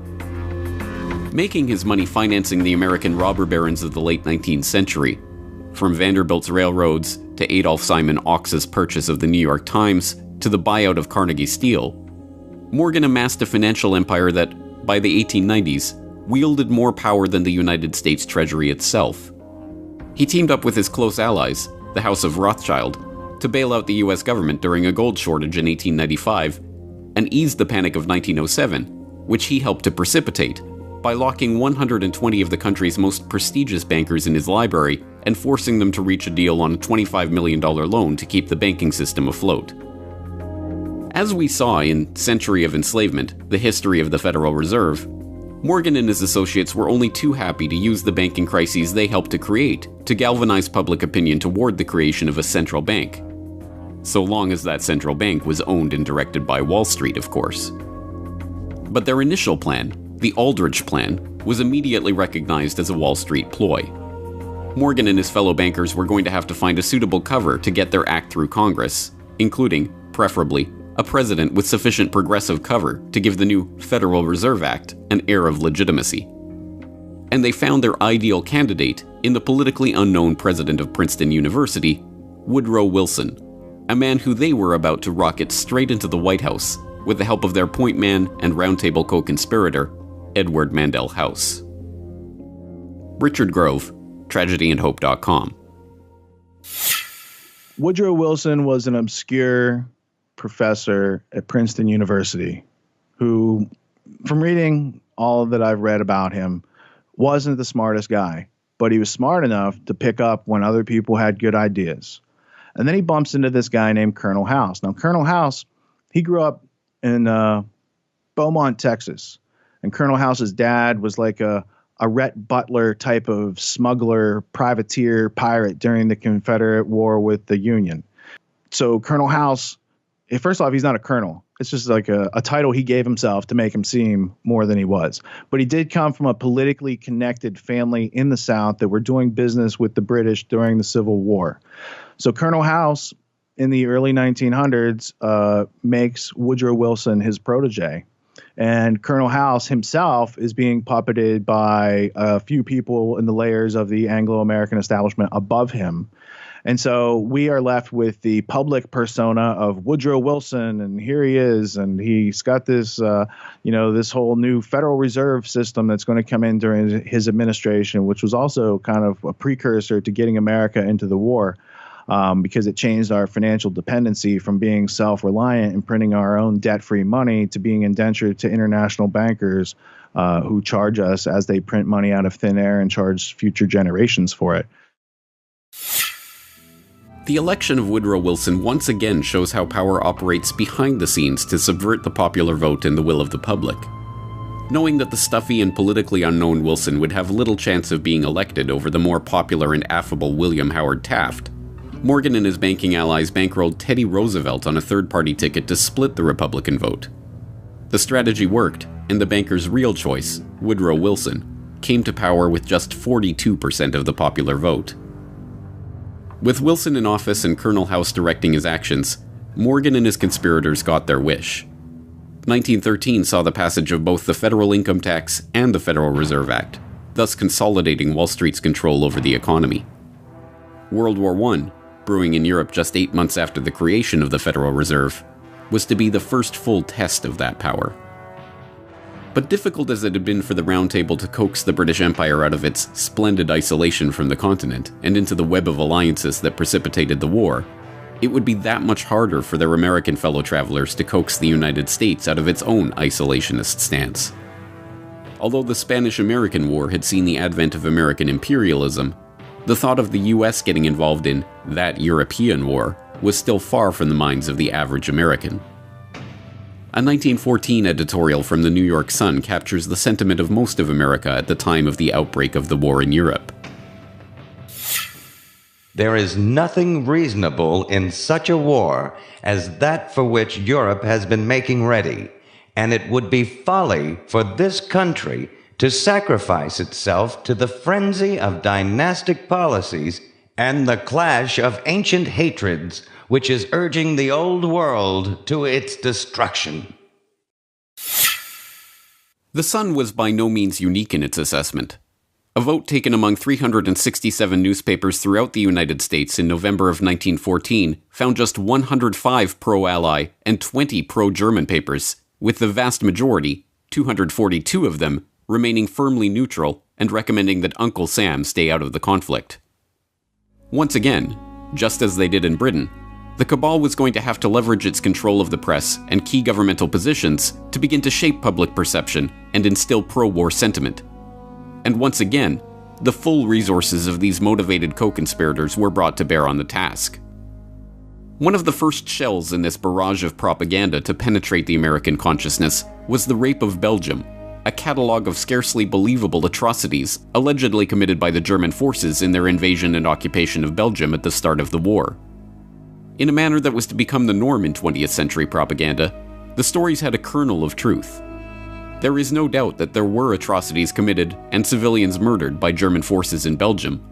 [SPEAKER 1] Making his money financing the American robber barons of the late 19th century, from Vanderbilt's railroads to Adolph Simon Ochs's purchase of the New York Times to the buyout of Carnegie Steel, Morgan amassed a financial empire that, by the 1890s, wielded more power than the United States Treasury itself. He teamed up with his close allies, the House of Rothschild, to bail out the US government during a gold shortage in 1895 and ease the Panic of 1907, which he helped to precipitate by locking 120 of the country's most prestigious bankers in his library and forcing them to reach a deal on a $25 million loan to keep the banking system afloat. As we saw in Century of Enslavement, the history of the Federal Reserve, Morgan and his associates were only too happy to use the banking crises they helped to create to galvanize public opinion toward the creation of a central bank. So long as that central bank was owned and directed by Wall Street, of course. But their initial plan, the Aldrich Plan, was immediately recognized as a Wall Street ploy. Morgan and his fellow bankers were going to have to find a suitable cover to get their act through Congress, including, preferably, a president with sufficient progressive cover to give the new Federal Reserve Act an air of legitimacy. And they found their ideal candidate in the politically unknown president of Princeton University, Woodrow Wilson, a man who they were about to rocket straight into the White House with the help of their point man and Round Table co-conspirator, Edward Mandell House. Richard Grove, TragedyAndHope.com.
[SPEAKER 3] Woodrow Wilson was an obscure professor at Princeton University who, from reading all that I've read about him, wasn't the smartest guy, but he was smart enough to pick up when other people had good ideas. And then he bumps into this guy named Colonel House. Now, Colonel House, he grew up in Beaumont, Texas. And Colonel House's dad was like a Rhett Butler type of smuggler, privateer, pirate during the Confederate War with the Union. So Colonel House, first off, he's not a colonel. It's just like a title he gave himself to make him seem more than he was. But he did come from a politically connected family in the South that were doing business with the British during the Civil War. So Colonel House, in the early 1900s, makes Woodrow Wilson his protege. And Colonel House himself is being puppeted by a few people in the layers of the Anglo-American establishment above him. And so we are left with the public persona of Woodrow Wilson, and here he is, and he's got this, this whole new Federal Reserve system that's going to come in during his administration, which was also kind of a precursor to getting America into the war. Because it changed our financial dependency from being self-reliant and printing our own debt-free money to being indentured to international bankers who charge us as they print money out of thin air and charge future generations for it.
[SPEAKER 1] The election of Woodrow Wilson once again shows how power operates behind the scenes to subvert the popular vote and the will of the public. Knowing that the stuffy and politically unknown Wilson would have little chance of being elected over the more popular and affable William Howard Taft, Morgan and his banking allies bankrolled Teddy Roosevelt on a third-party ticket to split the Republican vote. The strategy worked, and the banker's real choice, Woodrow Wilson, came to power with just 42% of the popular vote. With Wilson in office and Colonel House directing his actions, Morgan and his conspirators got their wish. 1913 saw the passage of both the Federal Income Tax and the Federal Reserve Act, thus consolidating Wall Street's control over the economy. World War I, brewing in Europe just 8 months after the creation of the Federal Reserve, was to be the first full test of that power. But difficult as it had been for the Round Table to coax the British Empire out of its splendid isolation from the continent and into the web of alliances that precipitated the war, it would be that much harder for their American fellow travelers to coax the United States out of its own isolationist stance. Although the Spanish-American War had seen the advent of American imperialism, the thought of the US getting involved in that European war was still far from the minds of the average American. A 1914 editorial from the New York Sun captures the sentiment of most of America at the time of the outbreak of the war in Europe.
[SPEAKER 6] There is nothing reasonable in such a war as that for which Europe has been making ready, and it would be folly for this country to sacrifice itself to the frenzy of dynastic policies and the clash of ancient hatreds which is urging the old world to its destruction.
[SPEAKER 1] The Sun was by no means unique in its assessment. A vote taken among 367 newspapers throughout the United States in November of 1914 found just 105 pro-Ally and 20 pro-German papers, with the vast majority, 242 of them, remaining firmly neutral and recommending that Uncle Sam stay out of the conflict. Once again, just as they did in Britain, the cabal was going to have to leverage its control of the press and key governmental positions to begin to shape public perception and instill pro-war sentiment. And once again, the full resources of these motivated co-conspirators were brought to bear on the task. One of the first shells in this barrage of propaganda to penetrate the American consciousness was the rape of Belgium, a catalogue of scarcely believable atrocities allegedly committed by the German forces in their invasion and occupation of Belgium at the start of the war. In a manner that was to become the norm in 20th century propaganda, the stories had a kernel of truth. There is no doubt that there were atrocities committed and civilians murdered by German forces in Belgium.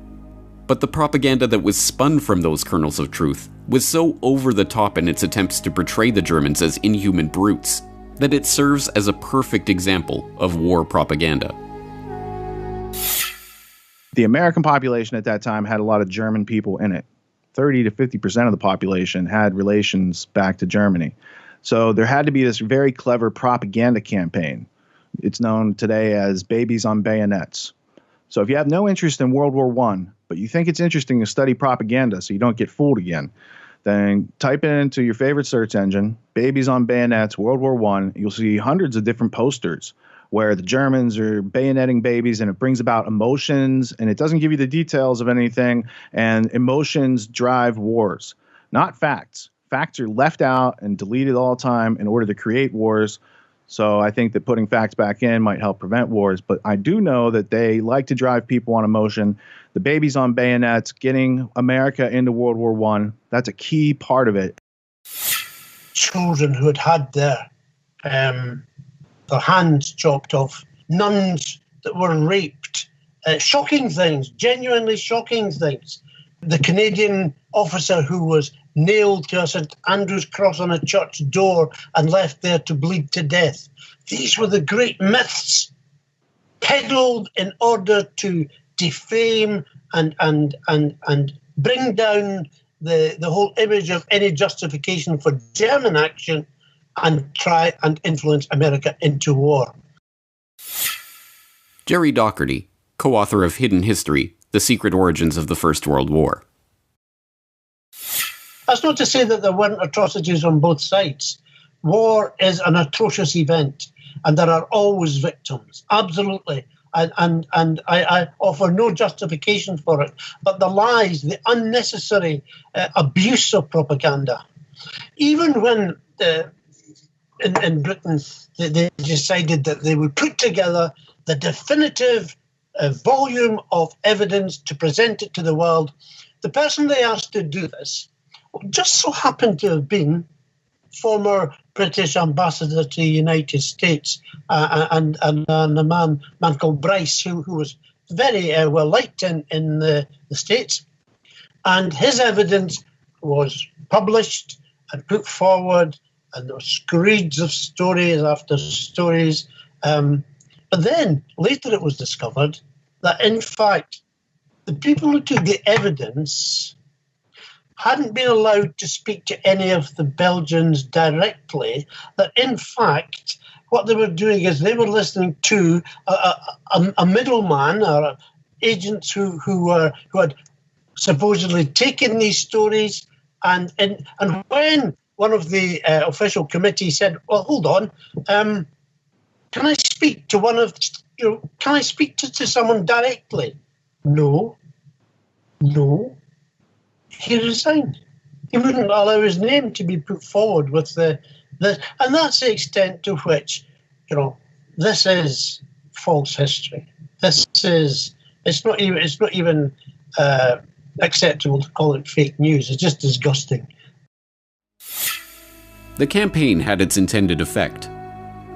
[SPEAKER 1] But the propaganda that was spun from those kernels of truth was so over the top in its attempts to portray the Germans as inhuman brutes that it serves as a perfect example of war propaganda.
[SPEAKER 3] The American population at that time had a lot of German people in it. 30 to 50% of the population had relations back to Germany. So there had to be this very clever propaganda campaign. It's known today as babies on bayonets. So if you have no interest in World War I, but you think it's interesting to study propaganda so you don't get fooled again, then type it into your favorite search engine, babies on bayonets, World War I. You'll see hundreds of different posters where the Germans are bayoneting babies, and it brings about emotions, and it doesn't give you the details of anything, and emotions drive wars, not facts. Facts are left out and deleted all the time in order to create wars. So I think that putting facts back in might help prevent wars. But I do know that they like to drive people on emotion. The babies on bayonets, getting America into World War I, that's a key part of it.
[SPEAKER 4] Children who had their hands chopped off, nuns that were raped, shocking things, genuinely shocking things. The Canadian officer who was nailed to a St. Andrew's cross on a church door and left there to bleed to death. These were the great myths peddled in order to defame and bring down the whole image of any justification for German action and try and influence America into war.
[SPEAKER 1] Jerry Docherty, co-author of Hidden History, The Secret Origins of the First World War.
[SPEAKER 4] That's not to say that there weren't atrocities on both sides. War is an atrocious event, and there are always victims, absolutely. And I offer no justification for it. But the lies, the unnecessary abuse of propaganda, even when in Britain they decided that they would put together the definitive volume of evidence to present it to the world, the person they asked to do this just so happened to have been former British ambassador to the United States and a man called Bryce, who was very well liked in the States. And his evidence was published and put forward, and there were screeds of stories after stories. But then later it was discovered that, in fact, the people who took the evidence hadn't been allowed to speak to any of the Belgians directly, that in fact what they were doing is they were listening to a middleman or agents who had supposedly taken these stories, and when one of the official committee said, well, hold on, can I speak to one of can I speak to someone directly? No. He resigned. He wouldn't allow his name to be put forward with this, and that's the extent to which, this is false history. It's not even acceptable to call it fake news. It's just disgusting.
[SPEAKER 1] The campaign had its intended effect.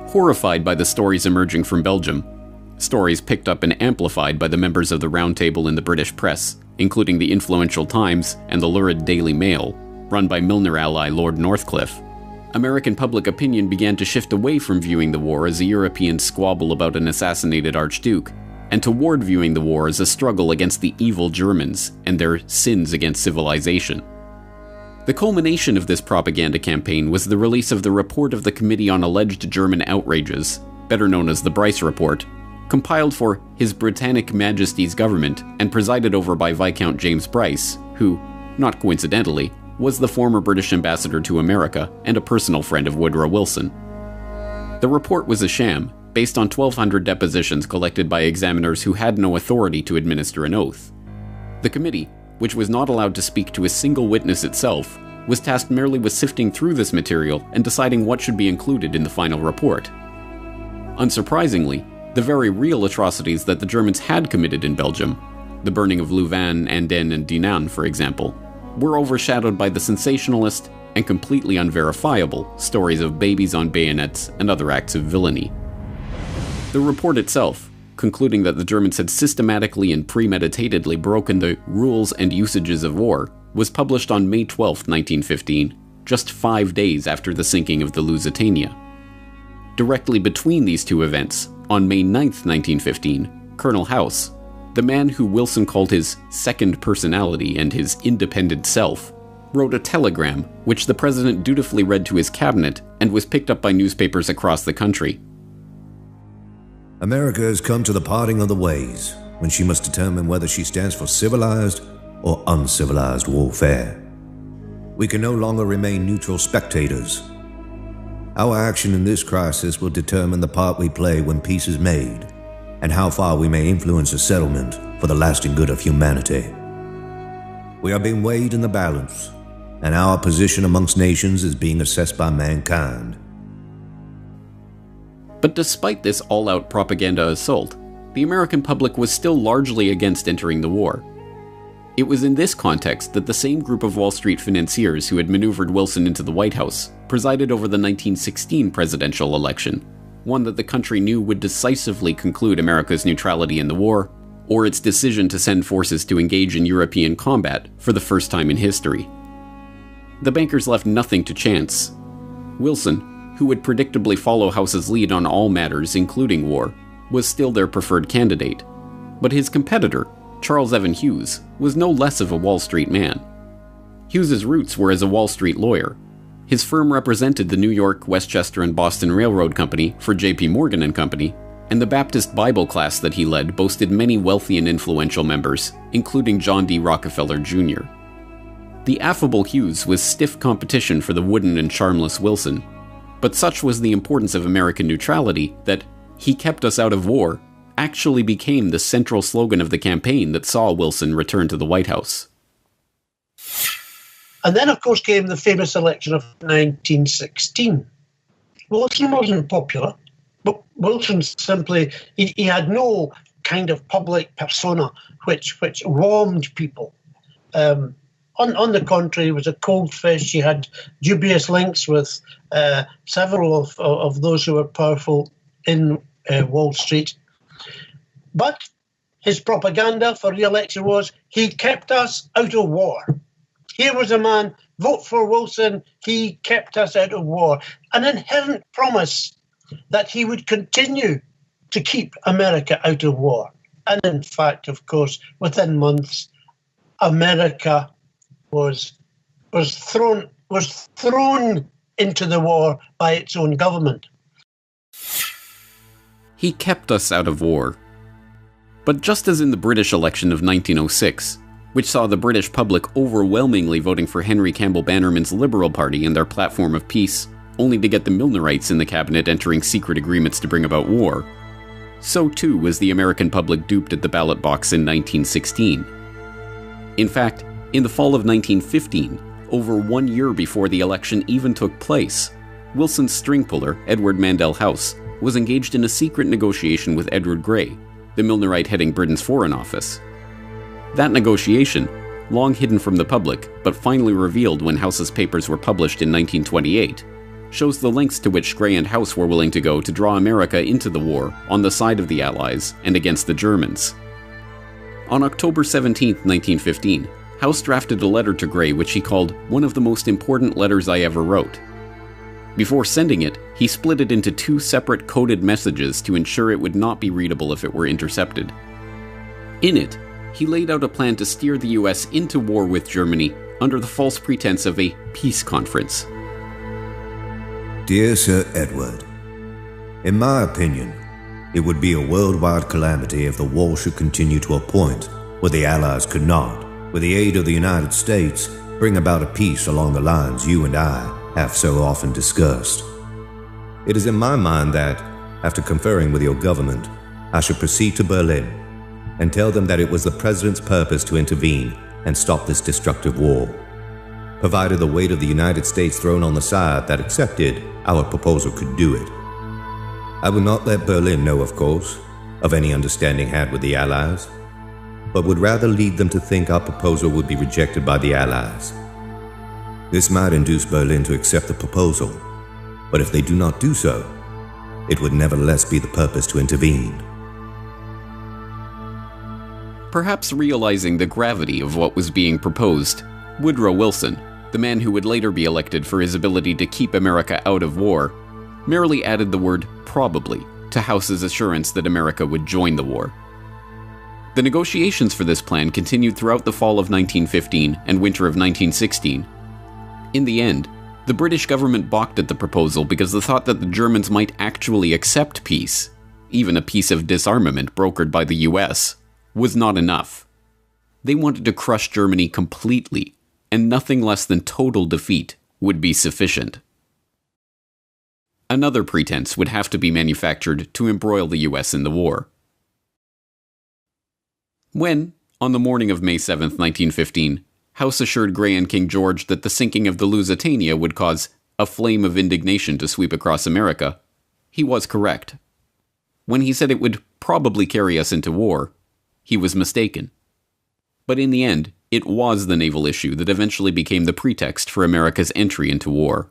[SPEAKER 1] Horrified by the stories emerging from Belgium, stories picked up and amplified by the members of the Round Table in the British press, including the influential Times and the lurid Daily Mail, run by Milner ally Lord Northcliffe, American public opinion began to shift away from viewing the war as a European squabble about an assassinated Archduke, and toward viewing the war as a struggle against the evil Germans and their sins against civilization. The culmination of this propaganda campaign was the release of the report of the Committee on Alleged German Outrages, better known as the Bryce Report, compiled for His Britannic Majesty's government and presided over by Viscount James Bryce, who, not coincidentally, was the former British ambassador to America and a personal friend of Woodrow Wilson. The report was a sham, based on 1,200 depositions collected by examiners who had no authority to administer an oath. The committee, which was not allowed to speak to a single witness itself, was tasked merely with sifting through this material and deciding what should be included in the final report. Unsurprisingly, the very real atrocities that the Germans had committed in Belgium, the burning of Louvain, Andenne, and Dinant, for example, were overshadowed by the sensationalist and completely unverifiable stories of babies on bayonets and other acts of villainy. The report itself, concluding that the Germans had systematically and premeditatedly broken the rules and usages of war, was published on May 12, 1915, just 5 days after the sinking of the Lusitania. Directly between these two events, on May 9, 1915, Colonel House, the man who Wilson called his second personality and his independent self, wrote a telegram which the president dutifully read to his cabinet and was picked up by newspapers across the country.
[SPEAKER 7] America has come to the parting of the ways, when she must determine whether she stands for civilized or uncivilized warfare. We can no longer remain neutral spectators. Our action in this crisis will determine the part we play when peace is made, and how far we may influence a settlement for the lasting good of humanity. We are being weighed in the balance, and our position amongst nations is being assessed by mankind.
[SPEAKER 1] But despite this all-out propaganda assault, the American public was still largely against entering the war. It was in this context that the same group of Wall Street financiers who had maneuvered Wilson into the White House presided over the 1916 presidential election, one that the country knew would decisively conclude America's neutrality in the war, or its decision to send forces to engage in European combat for the first time in history. The bankers left nothing to chance. Wilson, who would predictably follow House's lead on all matters, including war, was still their preferred candidate. But his competitor, Charles Evan Hughes, was no less of a Wall Street man. Hughes's roots were as a Wall Street lawyer. His firm represented the New York, Westchester, and Boston Railroad Company for J.P. Morgan and Company, and the Baptist Bible class that he led boasted many wealthy and influential members, including John D. Rockefeller Jr. The affable Hughes was stiff competition for the wooden and charmless Wilson, but such was the importance of American neutrality that "He kept us out of war" actually became the central slogan of the campaign that saw Wilson return to the White House.
[SPEAKER 4] And then, of course, came the famous election of 1916. Wilson wasn't popular, but Wilson simply, he had no kind of public persona which warmed people. On the contrary, he was a cold fish. He had dubious links with several of those who were powerful in Wall Street. But his propaganda for re-election was, he kept us out of war. Here was a man, vote for Wilson, he kept us out of war. An inherent promise that he would continue to keep America out of war. And in fact, of course, within months, America was thrown into the war by its own government.
[SPEAKER 1] He kept us out of war. But just as in the British election of 1906, which saw the British public overwhelmingly voting for Henry Campbell Bannerman's Liberal Party and their platform of peace, only to get the Milnerites in the cabinet entering secret agreements to bring about war, So too was the American public duped at the ballot box in 1916. In fact, in the fall of 1915, over 1 year before the election even took place, Wilson's string puller, Edward Mandell House, was engaged in a secret negotiation with Edward Grey, the Milnerite heading Britain's Foreign Office. That negotiation, long hidden from the public but finally revealed when House's papers were published in 1928, shows the lengths to which Grey and House were willing to go to draw America into the war on the side of the Allies and against the Germans. On October 17, 1915, House drafted a letter to Grey which he called one of the most important letters I ever wrote. Before sending it, he split it into 2 separate coded messages to ensure it would not be readable if it were intercepted. In it, he laid out a plan to steer the US into war with Germany under the false pretense of a peace conference.
[SPEAKER 7] Dear Sir Edward, in my opinion, it would be a worldwide calamity if the war should continue to a point where the Allies could not, with the aid of the United States, bring about a peace along the lines you and I have so often discussed. It is in my mind that, after conferring with your government, I should proceed to Berlin and tell them that it was the President's purpose to intervene and stop this destructive war, provided the weight of the United States thrown on the side that accepted our proposal could do it. I would not let Berlin know, of course, of any understanding had with the Allies, but would rather lead them to think our proposal would be rejected by the Allies. This might induce Berlin to accept the proposal, but if they do not do so, it would nevertheless be the purpose to intervene.
[SPEAKER 1] Perhaps realizing the gravity of what was being proposed, Woodrow Wilson, the man who would later be elected for his ability to keep America out of war, merely added the word probably to House's assurance that America would join the war. The negotiations for this plan continued throughout the fall of 1915 and winter of 1916. In the end, the British government balked at the proposal because the thought that the Germans might actually accept peace, even a peace of disarmament brokered by the US, was not enough. They wanted to crush Germany completely, and nothing less than total defeat would be sufficient. Another pretense would have to be manufactured to embroil the US in the war. When, on the morning of May 7, 1915, House assured Grey and King George that the sinking of the Lusitania would cause a flame of indignation to sweep across America, he was correct. When he said it would probably carry us into war, he was mistaken. But in the end, it was the naval issue that eventually became the pretext for America's entry into war.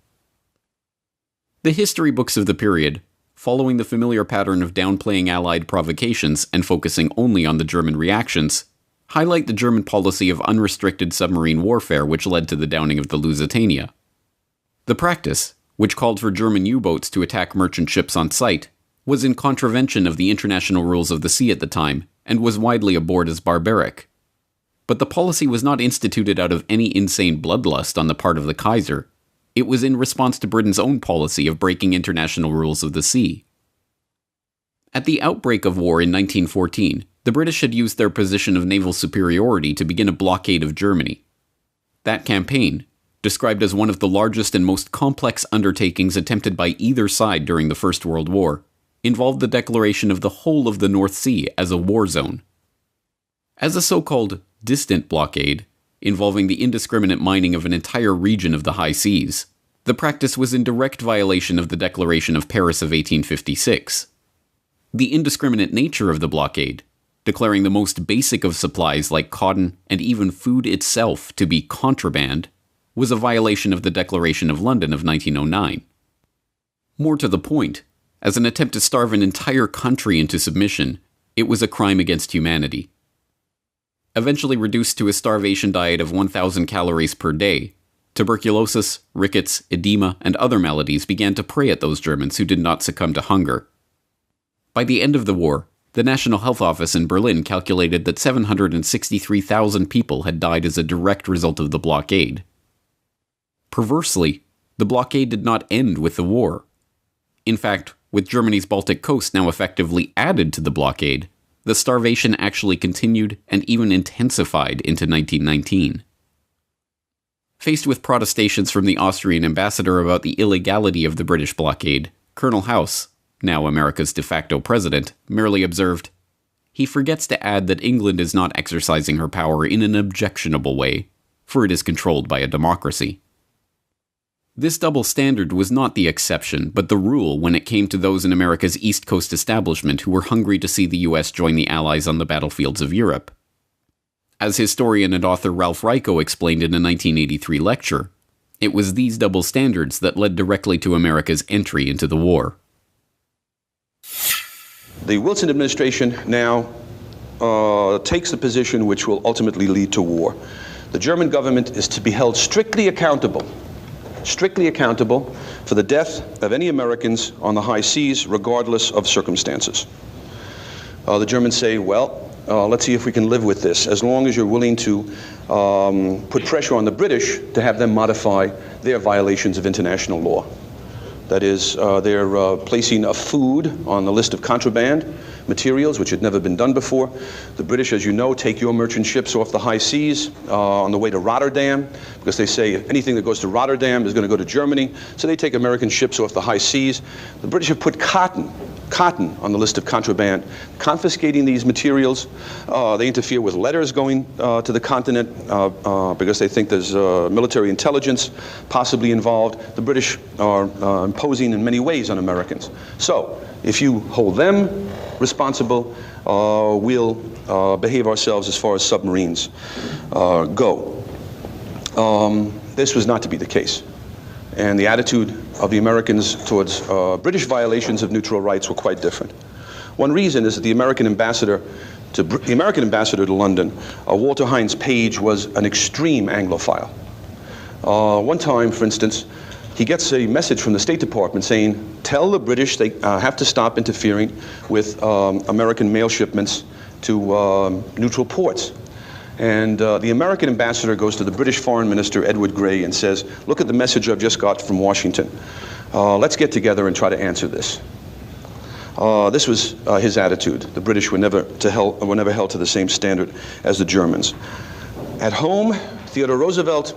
[SPEAKER 1] The history books of the period, following the familiar pattern of downplaying Allied provocations and focusing only on the German reactions, highlight the German policy of unrestricted submarine warfare which led to the downing of the Lusitania. The practice, which called for German U-boats to attack merchant ships on sight, was in contravention of the international rules of the sea at the time and was widely abhorred as barbaric. But the policy was not instituted out of any insane bloodlust on the part of the Kaiser. It was in response to Britain's own policy of breaking international rules of the sea. At the outbreak of war in 1914, the British had used their position of naval superiority to begin a blockade of Germany. That campaign, described as one of the largest and most complex undertakings attempted by either side during the First World War, involved the declaration of the whole of the North Sea as a war zone. As a so-called distant blockade, involving the indiscriminate mining of an entire region of the high seas, the practice was in direct violation of the Declaration of Paris of 1856. The indiscriminate nature of the blockade, declaring the most basic of supplies like cotton and even food itself to be contraband, was a violation of the Declaration of London of 1909. More to the point, as an attempt to starve an entire country into submission, it was a crime against humanity. Eventually reduced to a starvation diet of 1,000 calories per day, tuberculosis, rickets, edema, and other maladies began to prey at those Germans who did not succumb to hunger. By the end of the war, the National Health Office in Berlin calculated that 763,000 people had died as a direct result of the blockade. Perversely, the blockade did not end with the war. In fact, with Germany's Baltic coast now effectively added to the blockade, the starvation actually continued and even intensified into 1919. Faced with protestations from the Austrian ambassador about the illegality of the British blockade, Colonel House, now America's de facto president, merely observed, "He forgets to add that England is not exercising her power in an objectionable way, for it is controlled by a democracy." This double standard was not the exception, but the rule when it came to those in America's East Coast establishment who were hungry to see the US join the Allies on the battlefields of Europe. As historian and author Ralph Ryko explained in a 1983 lecture, it was these double standards that led directly to America's entry into the war.
[SPEAKER 8] The Wilson administration now takes the position which will ultimately lead to war. The German government is to be held strictly accountable for the death of any Americans on the high seas, regardless of circumstances. The Germans say, well, let's see if we can live with this, as long as you're willing to put pressure on the British to have them modify their violations of international law. That is, they're placing a food on the list of contraband materials, which had never been done before. The British, as you know, take your merchant ships off the high seas on the way to Rotterdam, because they say anything that goes to Rotterdam is going to go to Germany. So they take American ships off the high seas. The British have put cotton on the list of contraband, confiscating these materials. They interfere with letters going to the continent because they think there's military intelligence possibly involved. The British are imposing in many ways on Americans. So if you hold them responsible, we'll behave ourselves as far as submarines go. This was not to be the case. And the attitude of the Americans towards British violations of neutral rights were quite different. One reason is that the American ambassador to London, Walter Hines Page, was an extreme Anglophile. One time, for instance, he gets a message from the State Department saying, tell the British they have to stop interfering with American mail shipments to neutral ports. And the American ambassador goes to the British Foreign Minister, Edward Grey, and says, look at the message I've just got from Washington. Let's get together and try to answer this. This was his attitude. The British were never held to the same standard as the Germans. At home, Theodore Roosevelt,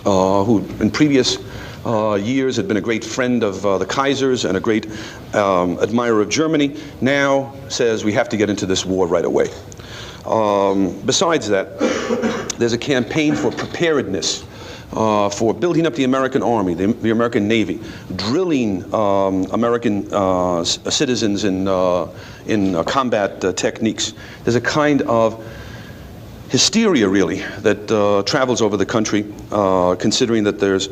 [SPEAKER 8] who in previous years had been a great friend of the Kaisers and a great admirer of Germany, now says we have to get into this war right away. Besides that, there's a campaign for preparedness, for building up the American Army, the American Navy, drilling American citizens in combat techniques. There's a kind of hysteria, really, that travels over the country, considering that there's,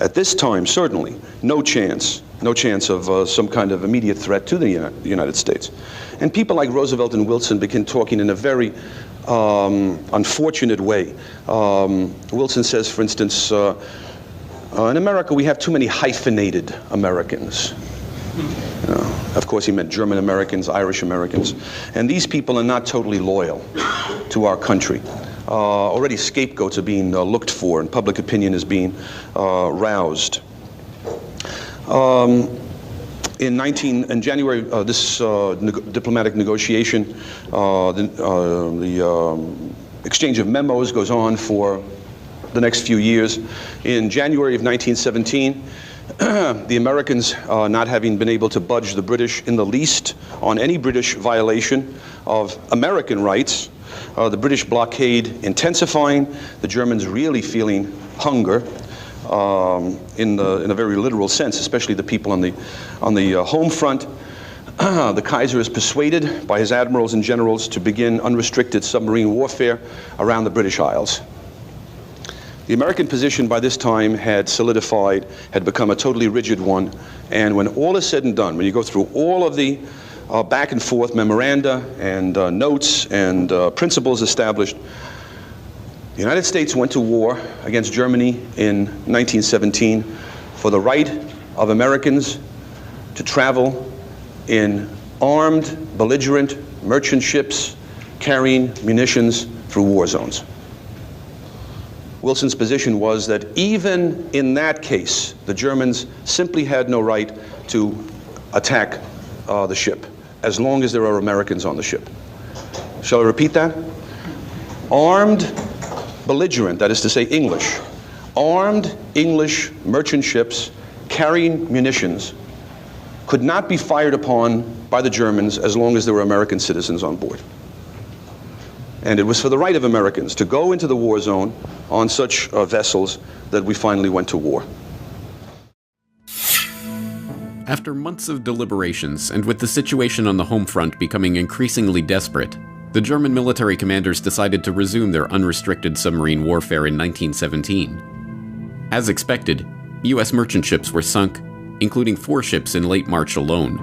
[SPEAKER 8] at this time, certainly, no chance of some kind of immediate threat to the United States. And people like Roosevelt and Wilson begin talking in a very unfortunate way. Wilson says, for instance, in America we have too many hyphenated Americans. Of course, he meant German Americans, Irish Americans. And these people are not totally loyal to our country. Already scapegoats are being looked for, and public opinion is being roused. In January, this diplomatic negotiation, the exchange of memos goes on for the next few years. In January of 1917, the Americans, not having been able to budge the British in the least on any British violation of American rights, the British blockade intensifying, the Germans really feeling hunger. In a very literal sense, especially the people on the home front. The Kaiser is persuaded by his admirals and generals to begin unrestricted submarine warfare around the British Isles. The American position by this time had solidified, had become a totally rigid one, and when all is said and done, when you go through all of the back and forth memoranda and notes and principles established, the United States went to war against Germany in 1917 for the right of Americans to travel in armed, belligerent merchant ships carrying munitions through war zones. Wilson's position was that even in that case, the Germans simply had no right to attack the ship, as long as there are Americans on the ship. Shall I repeat that? Armed, belligerent, that is to say English, armed English merchant ships carrying munitions could not be fired upon by the Germans as long as there were American citizens on board. And it was for the right of Americans to go into the war zone on such vessels that we finally went to war.
[SPEAKER 1] After months of deliberations, and with the situation on the home front becoming increasingly desperate, the German military commanders decided to resume their unrestricted submarine warfare in 1917. As expected, U.S. merchant ships were sunk, including 4 ships in late March alone.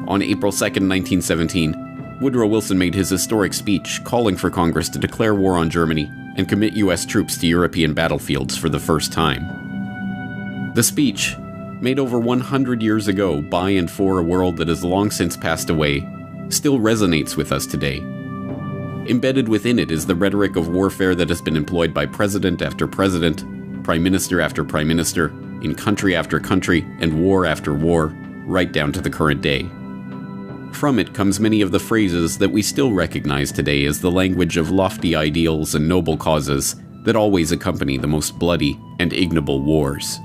[SPEAKER 1] On April 2, 1917, Woodrow Wilson made his historic speech calling for Congress to declare war on Germany and commit U.S. troops to European battlefields for the first time. The speech, made over 100 years ago by and for a world that has long since passed away, still resonates with us today. Embedded within it is the rhetoric of warfare that has been employed by president after president, prime minister after prime minister, in country after country, and war after war, right down to the current day. From it comes many of the phrases that we still recognize today as the language of lofty ideals and noble causes that always accompany the most bloody and ignoble wars.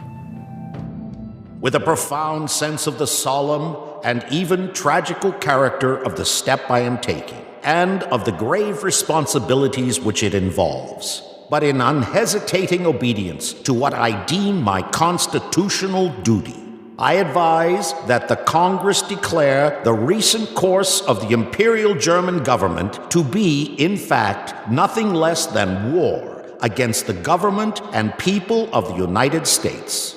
[SPEAKER 9] With a profound sense of the solemn and even tragical character of the step I am taking, and of the grave responsibilities which it involves, but in unhesitating obedience to what I deem my constitutional duty, I advise that the Congress declare the recent course of the Imperial German government to be, in fact, nothing less than war against the government and people of the United States.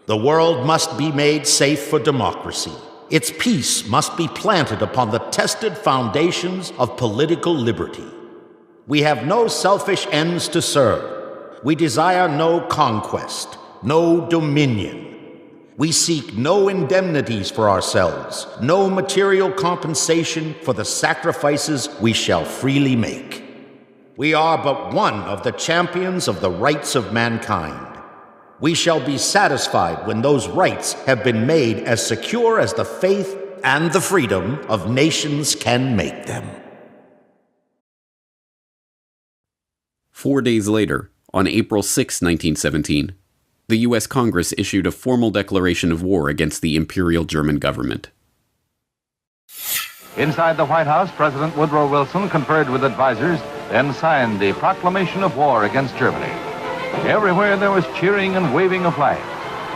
[SPEAKER 9] The world must be made safe for democracy. Its peace must be planted upon the tested foundations of political liberty. We have no selfish ends to serve. We desire no conquest, no dominion. We seek no indemnities for ourselves, no material compensation for the sacrifices we shall freely make. We are but one of the champions of the rights of mankind. We shall be satisfied when those rights have been made as secure as the faith and the freedom of nations can make them.
[SPEAKER 1] 4 days later, on April 6, 1917, the U.S. Congress issued a formal declaration of war against the Imperial German government.
[SPEAKER 10] Inside the White House, President Woodrow Wilson conferred with advisors, then signed the proclamation of war against Germany. Everywhere there was cheering and waving of flags.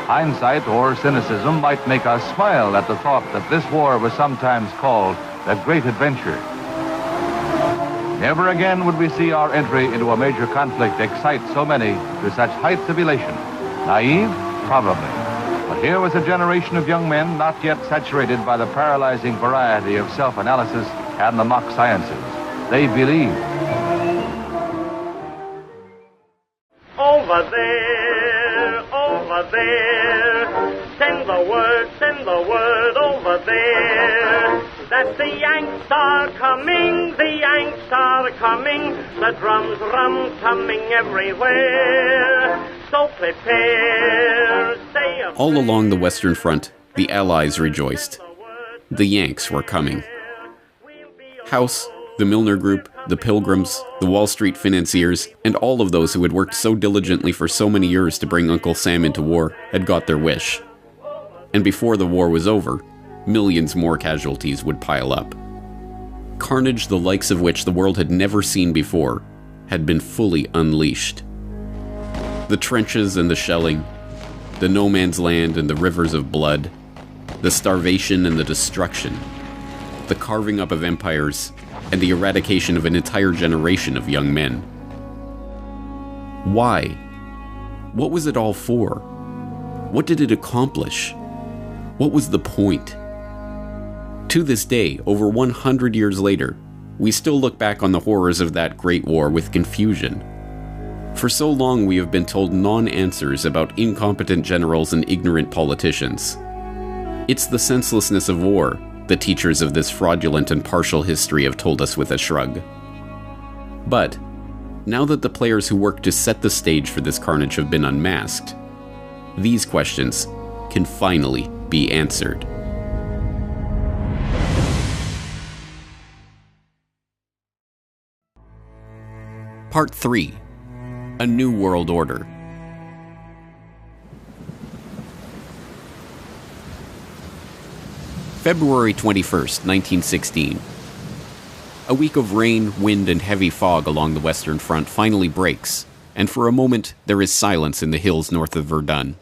[SPEAKER 10] Hindsight or cynicism might make us smile at the thought that this war was sometimes called the Great Adventure. Never again would we see our entry into a major conflict excite so many to such heights of elation. Naive? Probably. But here was a generation of young men not yet saturated by the paralyzing variety of self-analysis and the mock sciences. They believed.
[SPEAKER 11] Over there, send the word over there, that the Yanks are coming, the drums coming everywhere, so prepare, say a
[SPEAKER 1] All along the Western Front, the Allies rejoiced. The Yanks were coming. House, the Milner Group, the Pilgrims, the Wall Street financiers, and all of those who had worked so diligently for so many years to bring Uncle Sam into war had got their wish. And before the war was over, millions more casualties would pile up. Carnage the likes of which the world had never seen before had been fully unleashed. The trenches and the shelling, the no man's land and the rivers of blood, the starvation and the destruction, the carving up of empires, and the eradication of an entire generation of young men. Why? What was it all for? What did it accomplish? What was the point? To this day, over 100 years later, we still look back on the horrors of that great war with confusion. For so long we have been told non-answers about incompetent generals and ignorant politicians. It's the senselessness of war the teachers of this fraudulent and partial history have told us with a shrug. But, now that the players who worked to set the stage for this carnage have been unmasked, these questions can finally be answered. Part 3. A New World Order. February 21st, 1916. A week of rain, wind, and heavy fog along the Western Front finally breaks, and for a moment there is silence in the hills north of Verdun.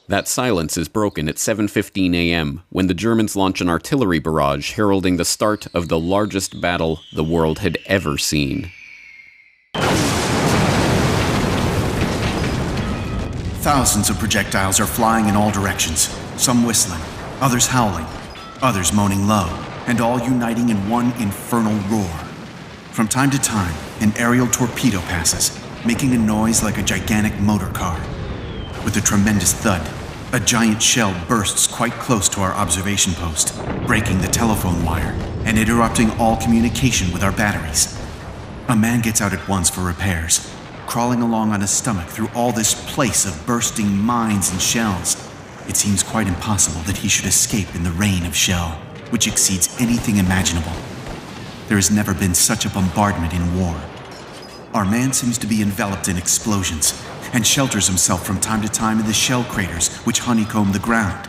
[SPEAKER 1] That silence is broken at 7:15 a.m. when the Germans launch an artillery barrage heralding the start of the largest battle the world had ever seen.
[SPEAKER 2] Thousands of projectiles are flying in all directions, some whistling, others howling, others moaning low, and all uniting in one infernal roar. From time to time, an aerial torpedo passes, making a noise like a gigantic motor car. With a tremendous thud, a giant shell bursts quite close to our observation post, breaking the telephone wire and interrupting all communication with our batteries. A man gets out at once for repairs, crawling along on his stomach through all this place of bursting mines and shells. It seems quite impossible that he should escape in the rain of shell, which exceeds anything imaginable. There has never been such a bombardment in war. Our man seems to be enveloped in explosions and shelters himself from time to time in the shell craters which honeycomb the ground.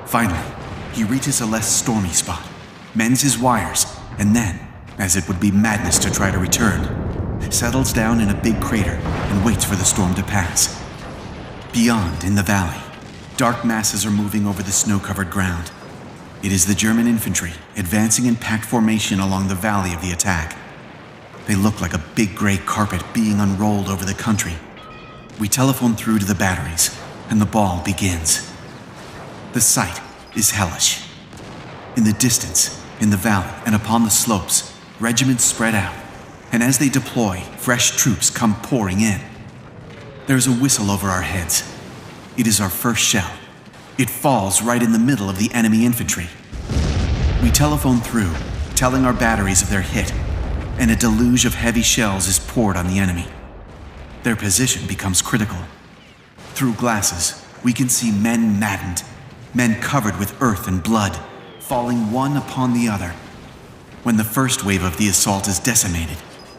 [SPEAKER 2] Finally, he reaches a less stormy spot, mends his wires, and then, as it would be madness to try to return, settles down in a big crater and waits for the storm to pass. Beyond, in the valley, dark masses are moving over the snow-covered ground. It is the German infantry advancing in packed formation along the valley of the attack. They look like a big gray carpet being unrolled over the country. We telephone through to the batteries, and the ball begins. The sight is hellish. In the distance, in the valley, and upon the slopes, regiments spread out, and as they deploy, fresh troops come pouring in. There's a whistle over our heads. It is our first shell. It falls right in the middle of the enemy infantry. We telephone through, telling our batteries of their hit, and a deluge of heavy shells is poured on the enemy. Their position becomes critical. Through glasses, we can see men maddened, men covered with earth and blood, falling one upon the other. When the first wave of the assault is decimated,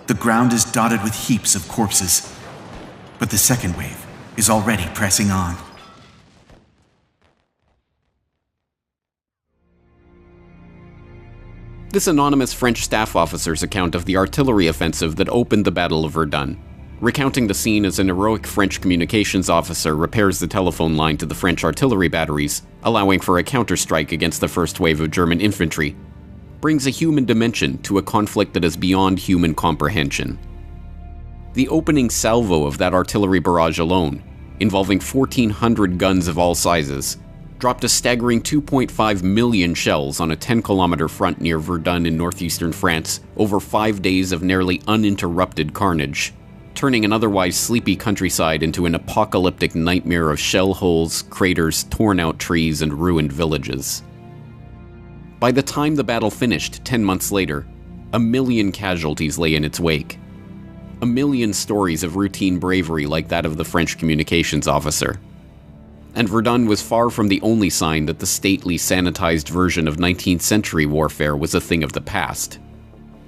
[SPEAKER 2] the ground is dotted with heaps of corpses. But the second wave is already pressing on.
[SPEAKER 1] This anonymous French staff officer's account of the artillery offensive that opened the Battle of Verdun, recounting the scene as an heroic French communications officer repairs the telephone line to the French artillery batteries, allowing for a counterstrike against the first wave of German infantry, brings a human dimension to a conflict that is beyond human comprehension. The opening salvo of that artillery barrage alone, involving 1,400 guns of all sizes, dropped a staggering 2.5 million shells on a 10-kilometer front near Verdun in northeastern France over 5 days of nearly uninterrupted carnage, turning an otherwise sleepy countryside into an apocalyptic nightmare of shell holes, craters, torn-out trees, and ruined villages. By the time the battle finished 10 months later, 1 million casualties lay in its wake. 1 million stories of routine bravery like that of the French communications officer. And Verdun was far from the only sign that the stately, sanitized version of 19th century warfare was a thing of the past.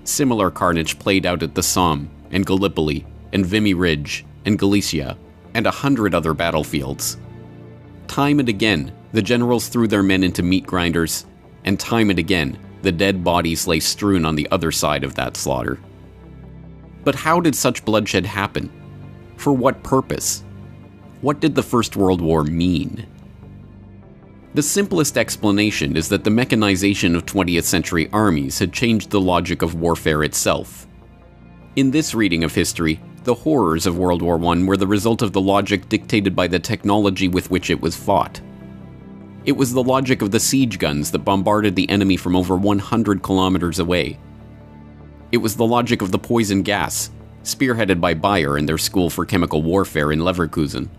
[SPEAKER 1] Similar carnage played out at the Somme, and Gallipoli, and Vimy Ridge, and Galicia, and 100 other battlefields. Time and again, the generals threw their men into meat grinders, and time and again, the dead bodies lay strewn on the other side of that slaughter. But how did such bloodshed happen? For what purpose? What did the First World War mean? The simplest explanation is that the mechanization of 20th century armies had changed the logic of warfare itself. In this reading of history, the horrors of World War I were the result of the logic dictated by the technology with which it was fought. It was the logic of the siege guns that bombarded the enemy from over 100 kilometers away. It was the logic of the poison gas, spearheaded by Bayer and their School for Chemical Warfare in Leverkusen.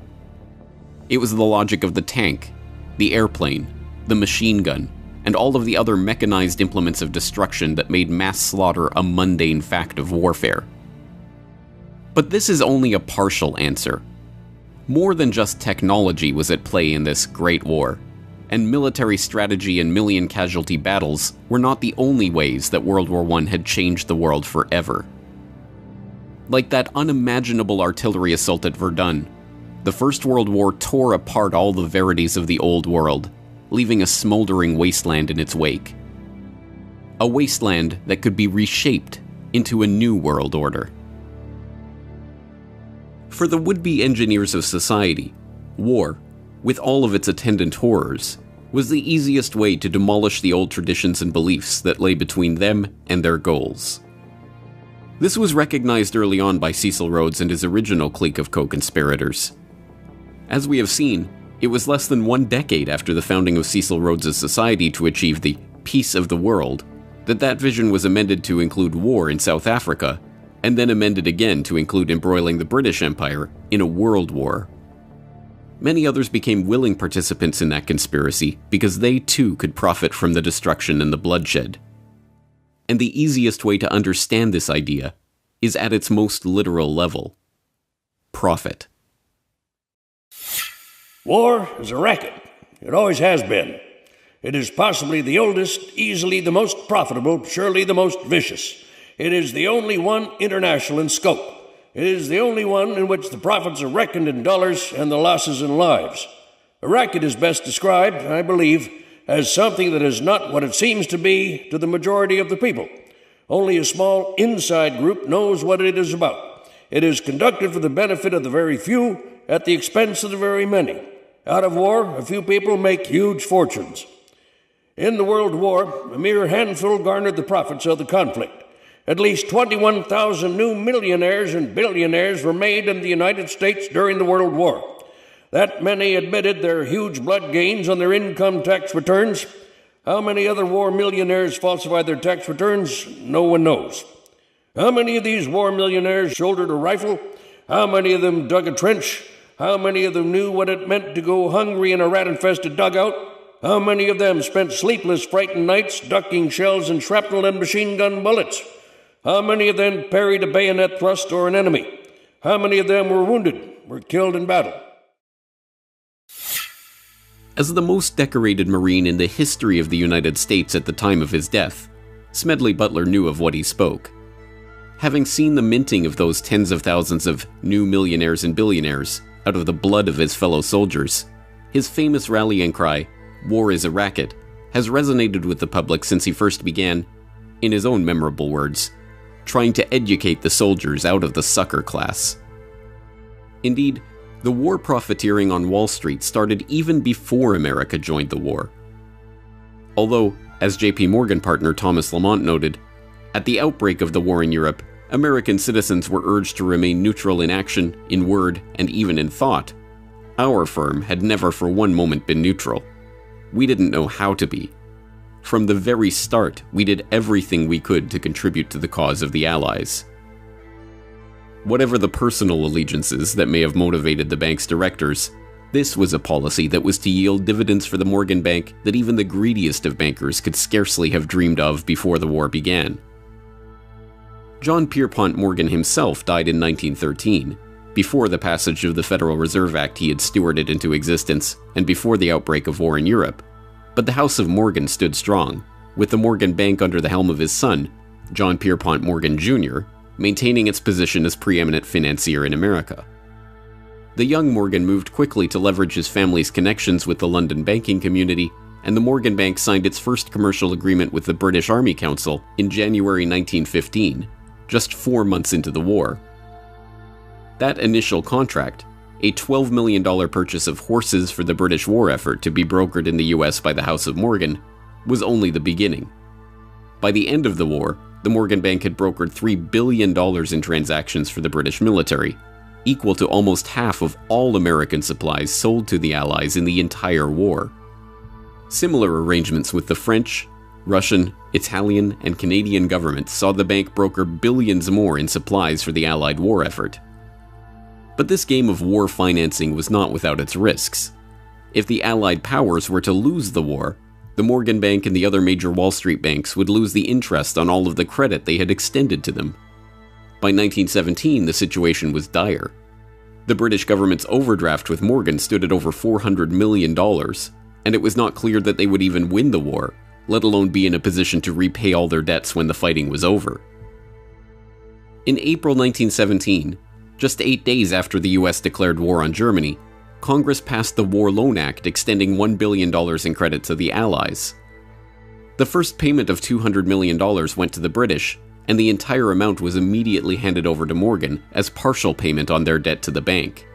[SPEAKER 1] It was the logic of the tank, the airplane, the machine gun, and all of the other mechanized implements of destruction that made mass slaughter a mundane fact of warfare. But this is only a partial answer. More than just technology was at play in this Great War, and military strategy and million-casualty battles were not the only ways that World War I had changed the world forever. Like that unimaginable artillery assault at Verdun, The First World War tore apart all the verities of the old world, leaving a smoldering wasteland in its wake. A wasteland that could be reshaped into a new world order. For the would-be engineers of society, war, with all of its attendant horrors, was the easiest way to demolish the old traditions and beliefs that lay between them and their goals. This was recognized early on by Cecil Rhodes and his original clique of co-conspirators. As we have seen, it was less than 1 decade after the founding of Cecil Rhodes' society to achieve the peace of the world that vision was amended to include war in South Africa, and then amended again to include embroiling the British Empire in a world war. Many others became willing participants in that conspiracy because they too could profit from the destruction and the bloodshed. And the easiest way to understand this idea is at its most literal level: profit.
[SPEAKER 12] War is a racket. It always has been. It is possibly the oldest, easily the most profitable, surely the most vicious. It is the only one international in scope. It is the only one in which the profits are reckoned in dollars and the losses in lives. A racket is best described, I believe, as something that is not what it seems to be to the majority of the people. Only a small inside group knows what it is about. It is conducted for the benefit of the very few at the expense of the very many. Out of war, a few people make huge fortunes. In the World War, a mere handful garnered the profits of the conflict. At least 21,000 new millionaires and billionaires were made in the United States during the World War. That many admitted their huge blood gains on their income tax returns. How many other war millionaires falsified their tax returns? No one knows. How many of these war millionaires shouldered a rifle? How many of them dug a trench? How many of them knew what it meant to go hungry in a rat-infested dugout? How many of them spent sleepless, frightened nights ducking shells and shrapnel and machine gun bullets? How many of them parried a bayonet thrust or an enemy? How many of them were wounded, were killed in battle?
[SPEAKER 1] As the most decorated Marine in the history of the United States at the time of his death, Smedley Butler knew of what he spoke. Having seen the minting of those tens of thousands of new millionaires and billionaires out of the blood of his fellow soldiers, his famous rallying cry, "War is a racket," has resonated with the public since he first began, in his own memorable words, trying to educate the soldiers out of the sucker class. Indeed, the war profiteering on Wall Street started even before America joined the war. Although, as J.P. Morgan partner Thomas Lamont noted, at the outbreak of the war in Europe, American citizens were urged to remain neutral in action, in word, and even in thought. Our firm had never for one moment been neutral. We didn't know how to be. From the very start, we did everything we could to contribute to the cause of the Allies. Whatever the personal allegiances that may have motivated the bank's directors, this was a policy that was to yield dividends for the Morgan Bank that even the greediest of bankers could scarcely have dreamed of before the war began. John Pierpont Morgan himself died in 1913, before the passage of the Federal Reserve Act he had stewarded into existence, and before the outbreak of war in Europe. But the House of Morgan stood strong, with the Morgan Bank under the helm of his son, John Pierpont Morgan Jr., maintaining its position as preeminent financier in America. The young Morgan moved quickly to leverage his family's connections with the London banking community, and the Morgan Bank signed its first commercial agreement with the British Army Council in January 1915, just 4 months into the war. That initial contract, a $12 million purchase of horses for the British war effort to be brokered in the US by the House of Morgan, was only the beginning. By the end of the war, the Morgan Bank had brokered $3 billion in transactions for the British military, equal to almost half of all American supplies sold to the Allies in the entire war. Similar arrangements with the French, Russian, Italian, and Canadian governments saw the bank broker billions more in supplies for the Allied war effort. But this game of war financing was not without its risks. If the Allied powers were to lose the war, the Morgan Bank and the other major Wall Street banks would lose the interest on all of the credit they had extended to them. By 1917, the situation was dire. The British government's overdraft with Morgan stood at over $400 million, and it was not clear that they would even win the war, let alone be in a position to repay all their debts when the fighting was over. In April 1917, Just 8 days after the US declared war on Germany, Congress passed the War Loan Act extending $1 billion in credit to the Allies. The first payment of $200 million went to the British, and the entire amount was immediately handed over to Morgan as partial payment on their debt to the bank.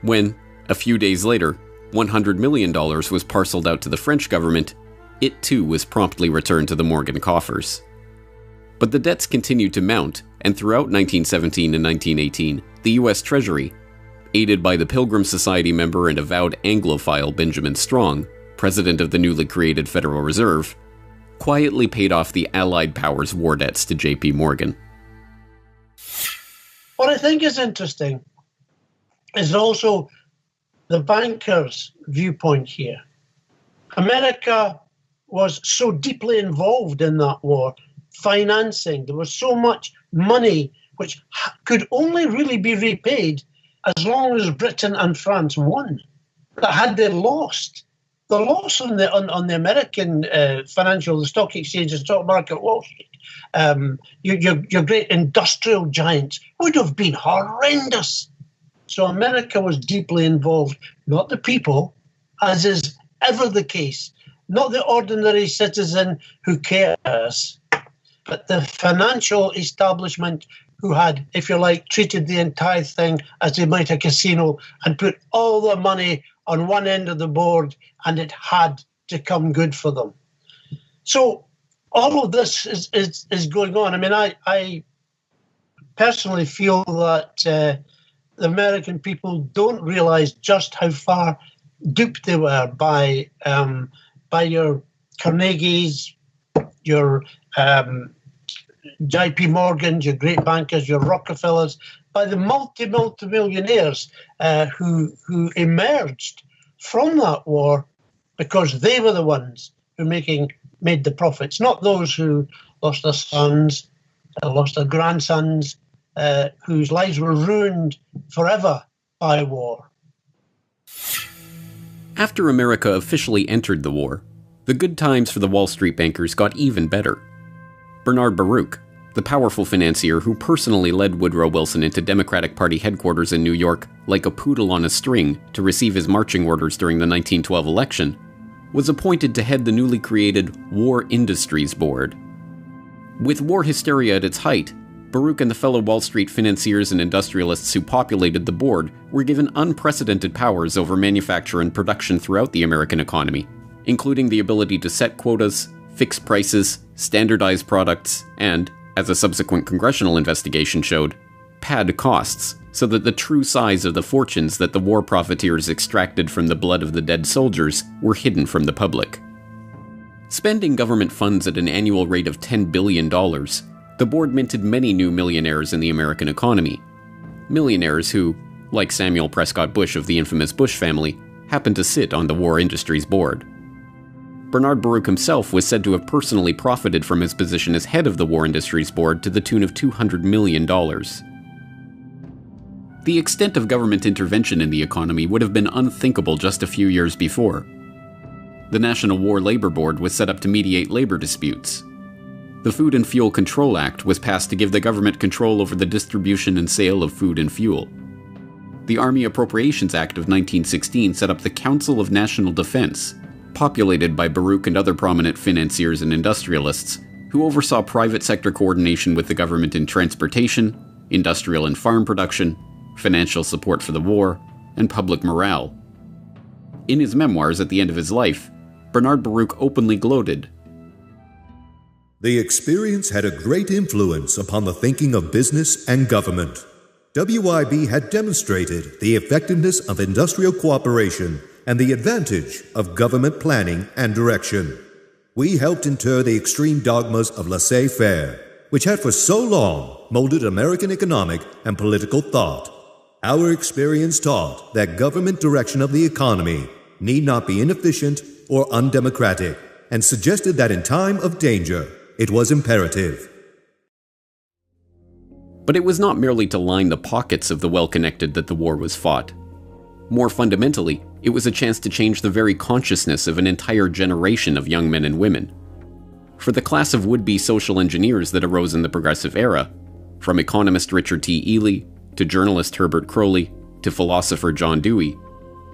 [SPEAKER 1] When, a few days later, $100 million was parceled out to the French government, it too was promptly returned to the Morgan coffers. But the debts continued to mount, and throughout 1917 and 1918, the US Treasury, aided by the Pilgrim Society member and avowed Anglophile Benjamin Strong, president of the newly created Federal Reserve, quietly paid off the Allied powers' war debts to J.P. Morgan.
[SPEAKER 4] What I think is interesting is also the bankers' viewpoint here. America was so deeply involved in that war, financing. There was so much money which could only really be repaid as long as Britain and France won. That had they lost, the loss on the American the stock exchange, the stock market, Wall Street, your great industrial giants would have been horrendous. So America was deeply involved, not the people, as is ever the case, not the ordinary citizen who cares, but the financial establishment who had, if you like, treated the entire thing as they might a casino and put all the money on one end of the board, and it had to come good for them. So all of this is going on. I mean, I personally feel that the American people don't realize just how far duped they were by your Carnegies, your J.P. Morgans, your great bankers, your Rockefellers, by the multi-millionaires who emerged from that war because they were the ones who made the profits, not those who lost their sons, lost their grandsons, whose lives were ruined forever by war.
[SPEAKER 1] After America officially entered the war, the good times for the Wall Street bankers got even better. Bernard Baruch, the powerful financier who personally led Woodrow Wilson into Democratic Party headquarters in New York like a poodle on a string to receive his marching orders during the 1912 election, was appointed to head the newly created War Industries Board. With war hysteria at its height, Baruch and the fellow Wall Street financiers and industrialists who populated the board were given unprecedented powers over manufacture and production throughout the American economy, including the ability to set quotas, fix prices, standardize products, and, as a subsequent congressional investigation showed, pad costs so that the true size of the fortunes that the war profiteers extracted from the blood of the dead soldiers were hidden from the public. Spending government funds at an annual rate of $10 billion, the board minted many new millionaires in the American economy. Millionaires who, like Samuel Prescott Bush of the infamous Bush family, happened to sit on the War Industries Board. Bernard Baruch himself was said to have personally profited from his position as head of the War Industries Board to the tune of $200 million. The extent of government intervention in the economy would have been unthinkable just a few years before. The National War Labor Board was set up to mediate labor disputes. The Food and Fuel Control Act was passed to give the government control over the distribution and sale of food and fuel. The Army Appropriations Act of 1916 set up the Council of National Defense, populated by Baruch and other prominent financiers and industrialists, who oversaw private sector coordination with the government in transportation, industrial and farm production, financial support for the war, and public morale. In his memoirs at the end of his life, Bernard Baruch openly gloated,
[SPEAKER 7] "The experience had a great influence upon the thinking of business and government. WIB had demonstrated the effectiveness of industrial cooperation and the advantage of government planning and direction. We helped inter the extreme dogmas of laissez-faire, which had for so long molded American economic and political thought. Our experience taught that government direction of the economy need not be inefficient or undemocratic, and suggested that in time of danger, it was imperative."
[SPEAKER 1] But it was not merely to line the pockets of the well-connected that the war was fought. More fundamentally, it was a chance to change the very consciousness of an entire generation of young men and women. For the class of would-be social engineers that arose in the Progressive Era, from economist Richard T. Ely, to journalist Herbert Croly, to philosopher John Dewey,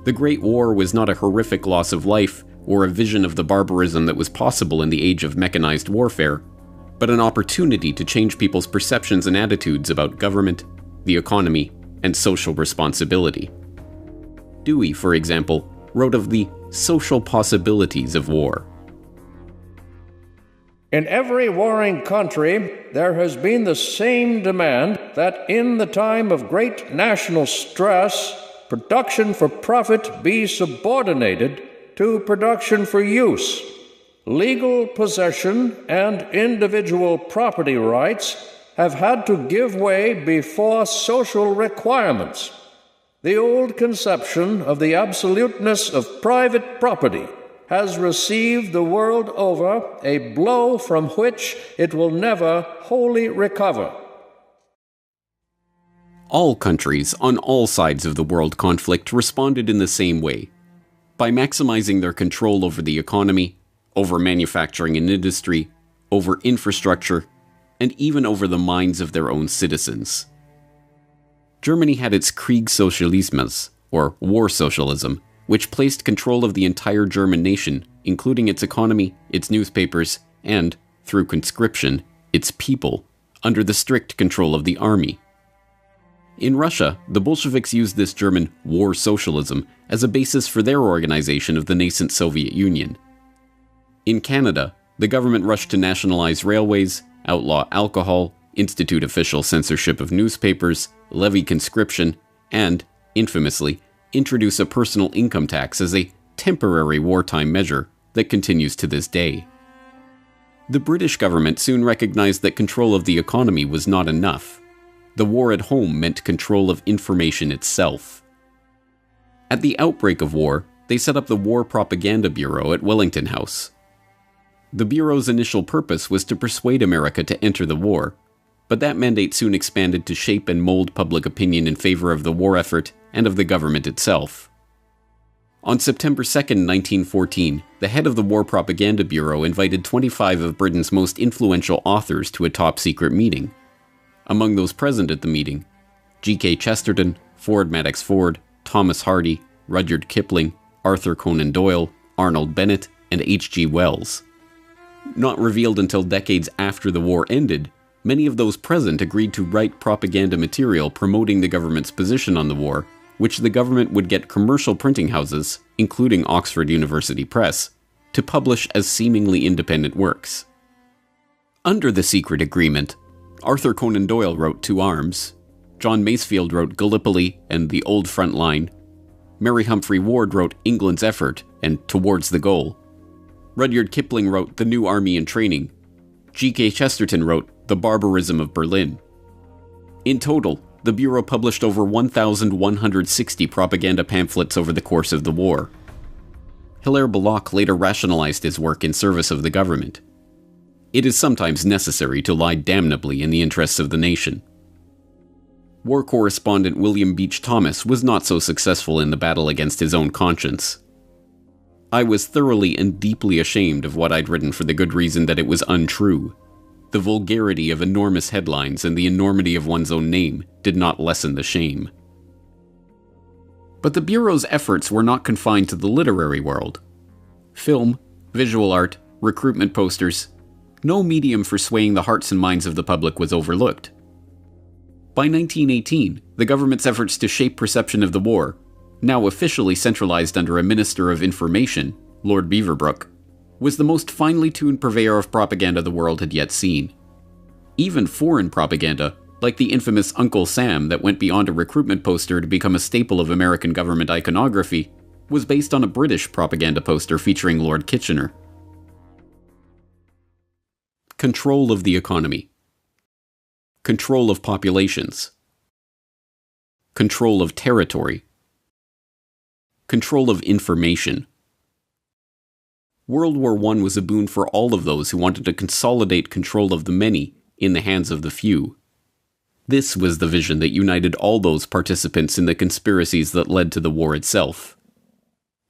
[SPEAKER 1] the Great War was not a horrific loss of life or a vision of the barbarism that was possible in the age of mechanized warfare, but an opportunity to change people's perceptions and attitudes about government, the economy, and social responsibility. Dewey, for example, wrote of the social possibilities of war.
[SPEAKER 12] In every warring country, there has been the same demand that in the time of great national stress, production for profit be subordinated to production for use. Legal possession and individual property rights have had to give way before social requirements. The old conception of the absoluteness of private property has received the world over a blow from which it will never wholly recover.
[SPEAKER 1] All countries on all sides of the world conflict responded in the same way, by maximizing their control over the economy, over manufacturing and industry, over infrastructure, and even over the minds of their own citizens. Germany had its Kriegssozialismus, or war socialism, which placed control of the entire German nation, including its economy, its newspapers, and, through conscription, its people, under the strict control of the army. In Russia, the Bolsheviks used this German war socialism as a basis for their organization of the nascent Soviet Union. In Canada, the government rushed to nationalize railways, outlaw alcohol, institute official censorship of newspapers, levy conscription, and, infamously, introduce a personal income tax as a temporary wartime measure that continues to this day. The British government soon recognized that control of the economy was not enough. The war at home meant control of information itself. At the outbreak of war, they set up the War Propaganda Bureau at Wellington House. The Bureau's initial purpose was to persuade America to enter the war, but that mandate soon expanded to shape and mold public opinion in favor of the war effort and of the government itself. On September 2, 1914, the head of the War Propaganda Bureau invited 25 of Britain's most influential authors to a top-secret meeting. Among those present at the meeting, G.K. Chesterton, Ford Madox Ford, Thomas Hardy, Rudyard Kipling, Arthur Conan Doyle, Arnold Bennett, and H.G. Wells. Not revealed until decades after the war ended, many of those present agreed to write propaganda material promoting the government's position on the war, which the government would get commercial printing houses, including Oxford University Press, to publish as seemingly independent works. Under the secret agreement, Arthur Conan Doyle wrote To Arms, John Masefield wrote Gallipoli and The Old Front Line, Mary Humphrey Ward wrote England's Effort and Towards the Goal, Rudyard Kipling wrote The New Army in Training, G.K. Chesterton wrote The Barbarism of Berlin. In total, the Bureau published over 1,160 propaganda pamphlets over the course of the war. Hilaire Belloc later rationalized his work in service of the government. It is sometimes necessary to lie damnably in the interests of the nation. War correspondent William Beach Thomas was not so successful in the battle against his own conscience. I was thoroughly and deeply ashamed of what I'd written for the good reason that it was untrue. The vulgarity of enormous headlines and the enormity of one's own name did not lessen the shame. But the Bureau's efforts were not confined to the literary world. Film, visual art, recruitment posters, no medium for swaying the hearts and minds of the public was overlooked. By 1918, the government's efforts to shape perception of the war, now officially centralized under a Minister of Information, Lord Beaverbrook, was the most finely tuned purveyor of propaganda the world had yet seen. Even foreign propaganda, like the infamous Uncle Sam that went beyond a recruitment poster to become a staple of American government iconography, was based on a British propaganda poster featuring Lord Kitchener. Control of the economy. Control of populations. Control of territory. Control of information. World War I was a boon for all of those who wanted to consolidate control of the many in the hands of the few. This was the vision that united all those participants in the conspiracies that led to the war itself.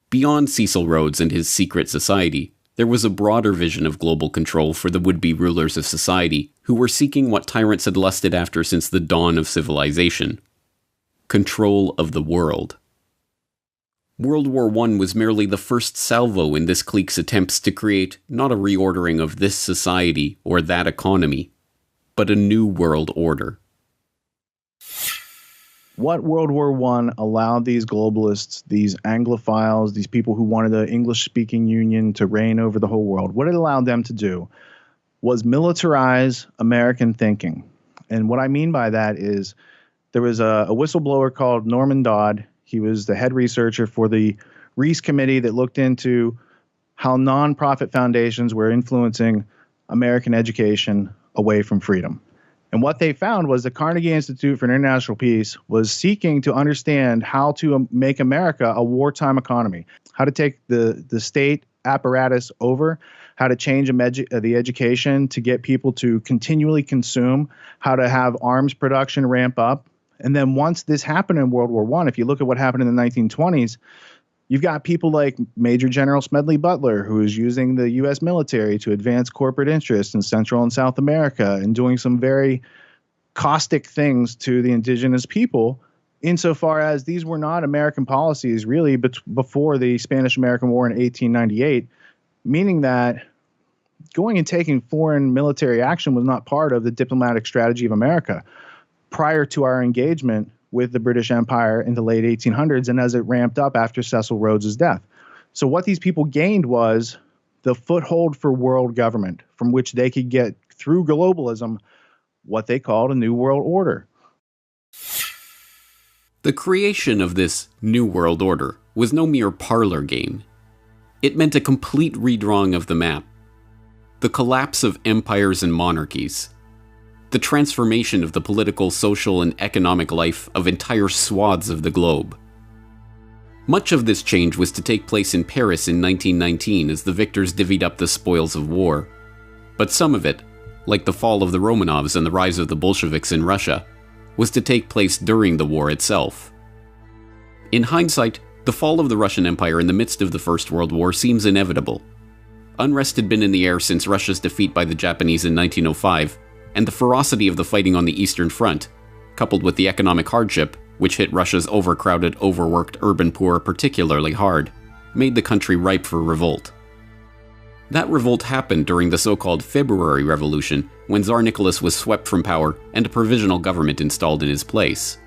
[SPEAKER 1] Beyond Cecil Rhodes and his secret society, there was a broader vision of global control for the would-be rulers of society who were seeking what tyrants had lusted after since the dawn of civilization: control of the world. World War I was merely the first salvo in this clique's attempts to create not a reordering of this society or that economy, but a new world order.
[SPEAKER 3] What World War I allowed these globalists, these Anglophiles, these people who wanted the English-speaking union to reign over the whole world, what it allowed them to do was militarize American thinking. And what I mean by that is there was a whistleblower called Norman Dodd. He was the head researcher for the Reese Committee that looked into how nonprofit foundations were influencing American education away from freedom. And what they found was the Carnegie Institute for International Peace was seeking to understand how to make America a wartime economy, how to take the state apparatus over, how to change the education to get people to continually consume, how to have arms production ramp up. And then once this happened in World War I, if you look at what happened in the 1920s, you've got people like Major General Smedley Butler, who is using the U.S. military to advance corporate interests in Central and South America and doing some very caustic things to the indigenous people, insofar as these were not American policies really before the Spanish-American War in 1898, meaning that going and taking foreign military action was not part of the diplomatic strategy of America prior to our engagement with the British Empire in the late 1800s and as it ramped up after Cecil Rhodes's death. So what these people gained was the foothold for world government from which they could get, through globalism, what they called a new world order.
[SPEAKER 1] The creation of this new world order was no mere parlor game. It meant a complete redrawing of the map, the collapse of empires and monarchies, the transformation of the political, social, and economic life of entire swaths of the globe. Much of this change was to take place in Paris in 1919 as the victors divvied up the spoils of war. But some of it, like the fall of the Romanovs and the rise of the Bolsheviks in Russia, was to take place during the war itself. In hindsight, the fall of the Russian Empire in the midst of the First World War seems inevitable. Unrest had been in the air since Russia's defeat by the Japanese in 1905, and the ferocity of the fighting on the Eastern Front, coupled with the economic hardship, which hit Russia's overcrowded, overworked urban poor particularly hard, made the country ripe for revolt. That revolt happened during the so-called February Revolution, when Tsar Nicholas was swept from power and a provisional government installed in his place.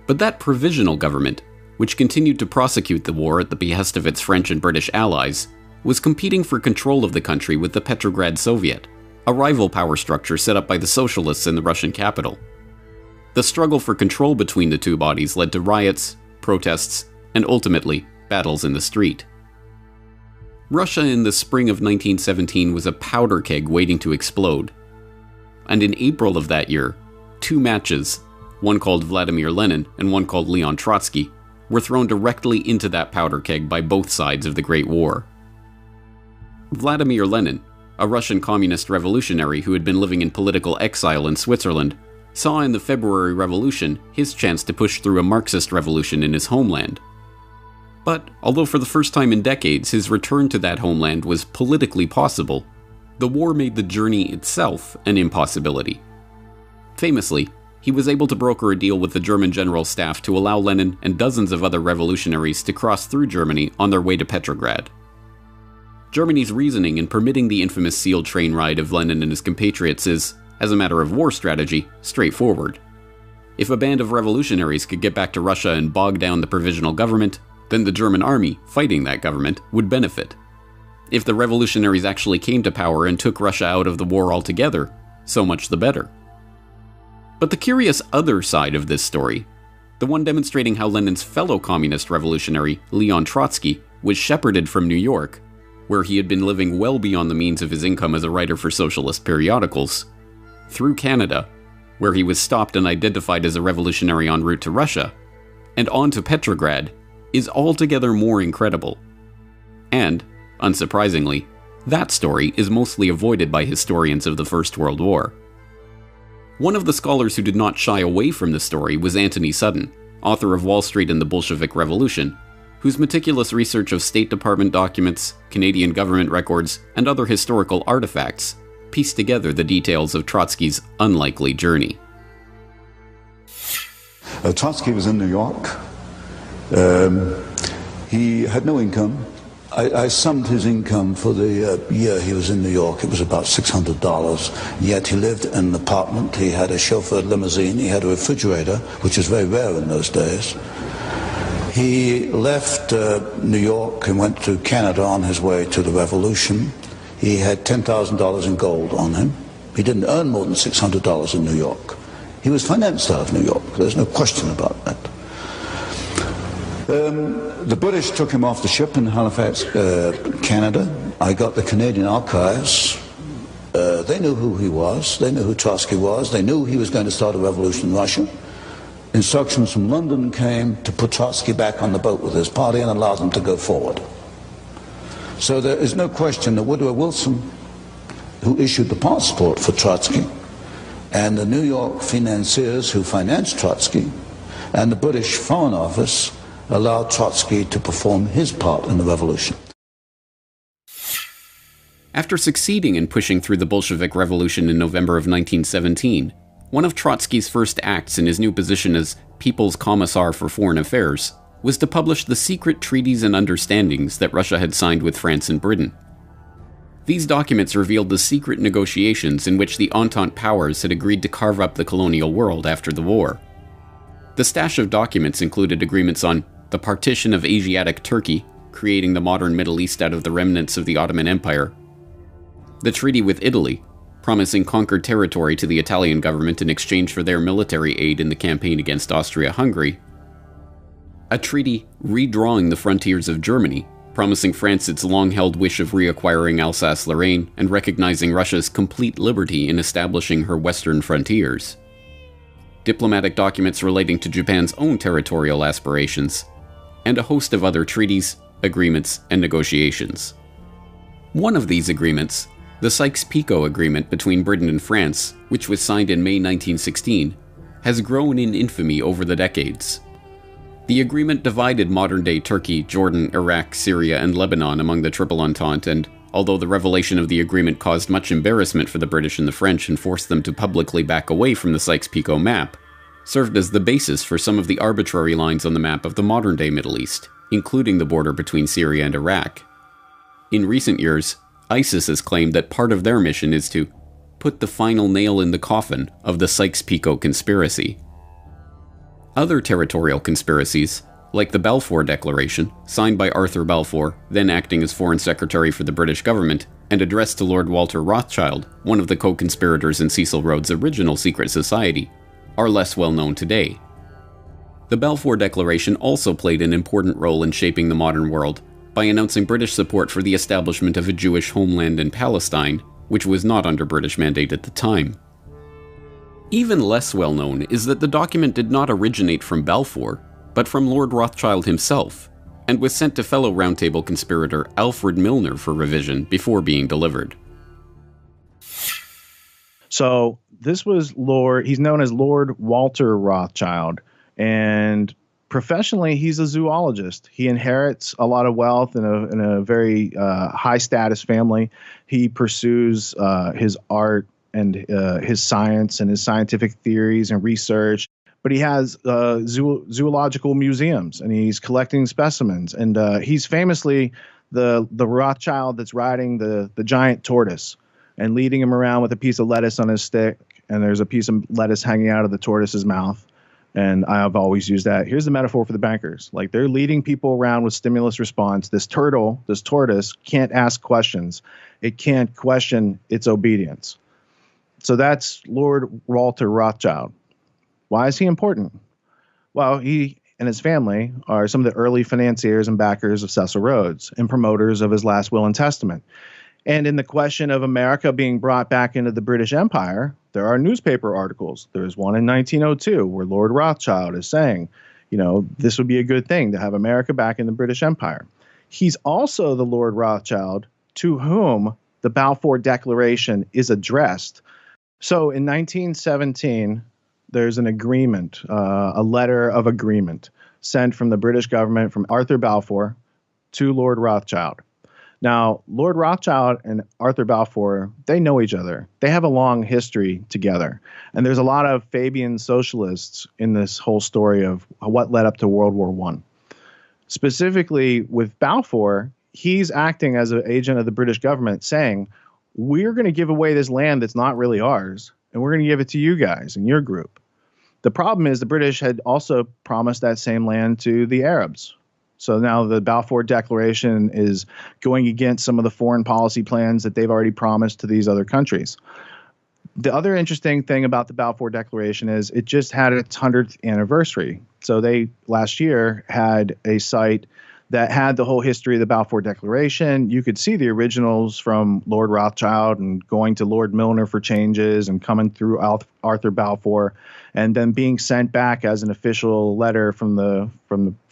[SPEAKER 1] But that provisional government, which continued to prosecute the war at the behest of its French and British allies, was competing for control of the country with the Petrograd Soviet, a rival power structure set up by the socialists in the Russian capital. The struggle for control between the two bodies led to riots, protests, and ultimately, battles in the street. Russia in the spring of 1917 was a powder keg waiting to explode. And in April of that year, two matches, one called Vladimir Lenin and one called Leon Trotsky, were thrown directly into that powder keg by both sides of the Great War. Vladimir Lenin, a Russian communist revolutionary who had been living in political exile in Switzerland, saw in the February Revolution his chance to push through a Marxist revolution in his homeland. But, although for the first time in decades his return to that homeland was politically possible, the war made the journey itself an impossibility. Famously, he was able to broker a deal with the German General Staff to allow Lenin and dozens of other revolutionaries to cross through Germany on their way to Petrograd. Germany's reasoning in permitting the infamous sealed train ride of Lenin and his compatriots is, as a matter of war strategy, straightforward. If a band of revolutionaries could get back to Russia and bog down the provisional government, then the German army, fighting that government, would benefit. If the revolutionaries actually came to power and took Russia out of the war altogether, so much the better. But the curious other side of this story, the one demonstrating how Lenin's fellow communist revolutionary, Leon Trotsky, was shepherded from New York, where he had been living well beyond the means of his income as a writer for socialist periodicals, through Canada, where he was stopped and identified as a revolutionary en route to Russia, and on to Petrograd, is altogether more incredible. And, unsurprisingly, that story is mostly avoided by historians of the First World War. One of the scholars who did not shy away from the story was Anthony Sutton, author of Wall Street and the Bolshevik Revolution, whose meticulous research of State Department documents, Canadian government records, and other historical artifacts pieced together the details of Trotsky's unlikely journey.
[SPEAKER 13] Trotsky was in New York. He had no income. I summed his income for the year he was in New York. It was about $600. Yet he lived in an apartment. He had a chauffeured limousine. He had a refrigerator, which was very rare in those days. He left New York and went to Canada on his way to the revolution. He had $10,000 in gold on him. He didn't earn more than $600 in New York. He was financed out of New York. There's no question about that. The British took him off the ship in Halifax, Canada. I got the Canadian archives. They knew who he was. They knew who Trotsky was. They knew he was going to start a revolution in Russia. Instructions from London came to put Trotsky back on the boat with his party and allow them to go forward. So there is no question that Woodrow Wilson, who issued the passport for Trotsky, and the New York financiers who financed Trotsky, and the British Foreign Office allowed Trotsky to perform his part in the revolution.
[SPEAKER 1] After succeeding in pushing through the Bolshevik Revolution in November of 1917, one of Trotsky's first acts in his new position as People's Commissar for Foreign Affairs was to publish the secret treaties and understandings that Russia had signed with France and Britain. These documents revealed the secret negotiations in which the Entente powers had agreed to carve up the colonial world after the war. The stash of documents included agreements on the partition of Asiatic Turkey, creating the modern Middle East out of the remnants of the Ottoman Empire, the treaty with Italy, promising conquered territory to the Italian government in exchange for their military aid in the campaign against Austria-Hungary, a treaty redrawing the frontiers of Germany, promising France its long-held wish of reacquiring Alsace-Lorraine and recognizing Russia's complete liberty in establishing her western frontiers, diplomatic documents relating to Japan's own territorial aspirations, and a host of other treaties, agreements, and negotiations. One of these agreements, the Sykes-Picot Agreement between Britain and France, which was signed in May 1916, has grown in infamy over the decades. The agreement divided modern-day Turkey, Jordan, Iraq, Syria, and Lebanon among the Triple Entente, and although the revelation of the agreement caused much embarrassment for the British and the French and forced them to publicly back away from the Sykes-Picot map, served as the basis for some of the arbitrary lines on the map of the modern-day Middle East, including the border between Syria and Iraq. In recent years, ISIS has claimed that part of their mission is to put the final nail in the coffin of the Sykes-Picot Conspiracy. Other territorial conspiracies, like the Balfour Declaration, signed by Arthur Balfour, then acting as Foreign Secretary for the British government, and addressed to Lord Walter Rothschild, one of the co-conspirators in Cecil Rhodes' original secret society, are less well known today. The Balfour Declaration also played an important role in shaping the modern world by announcing British support for the establishment of a Jewish homeland in Palestine, which was not under British mandate at the time. Even less well known is that the document did not originate from Balfour, but from Lord Rothschild himself, and was sent to fellow Round Table conspirator Alfred Milner for revision before being delivered.
[SPEAKER 3] So this was he's known as Lord Walter Rothschild, and professionally he's a zoologist. He inherits a lot of wealth in a very high status family. He pursues his art and his science and his scientific theories and research. But he has zoological museums, and he's collecting specimens. And he's famously the Rothschild that's riding the giant tortoise and leading him around with a piece of lettuce on his stick. And there's a piece of lettuce hanging out of the tortoise's mouth. And I've always used that. Here's the metaphor for the bankers. Like, they're leading people around with stimulus response. This tortoise can't ask questions. It can't question its obedience. So that's Lord Walter Rothschild. Why is he important? Well, he and his family are some of the early financiers and backers of Cecil Rhodes and promoters of his last will and testament. And in the question of America being brought back into the British Empire, there are newspaper articles. There's one in 1902 where Lord Rothschild is saying, this would be a good thing to have America back in the British Empire. He's also the Lord Rothschild to whom the Balfour Declaration is addressed. So in 1917, there's an agreement, a letter of agreement sent from the British government from Arthur Balfour to Lord Rothschild. Now, Lord Rothschild and Arthur Balfour, they know each other. They have a long history together. And there's a lot of Fabian socialists in this whole story of what led up to World War I. Specifically with Balfour, he's acting as an agent of the British government saying, we're going to give away this land that's not really ours, and we're going to give it to you guys and your group. The problem is the British had also promised that same land to the Arabs. So now the Balfour Declaration is going against some of the foreign policy plans that they've already promised to these other countries. The other interesting thing about the Balfour Declaration is it just had its 100th anniversary. So they last year had a site that had the whole history of the Balfour Declaration. You could see the originals from Lord Rothschild and going to Lord Milner for changes and coming through Arthur Balfour and then being sent back as an official letter from the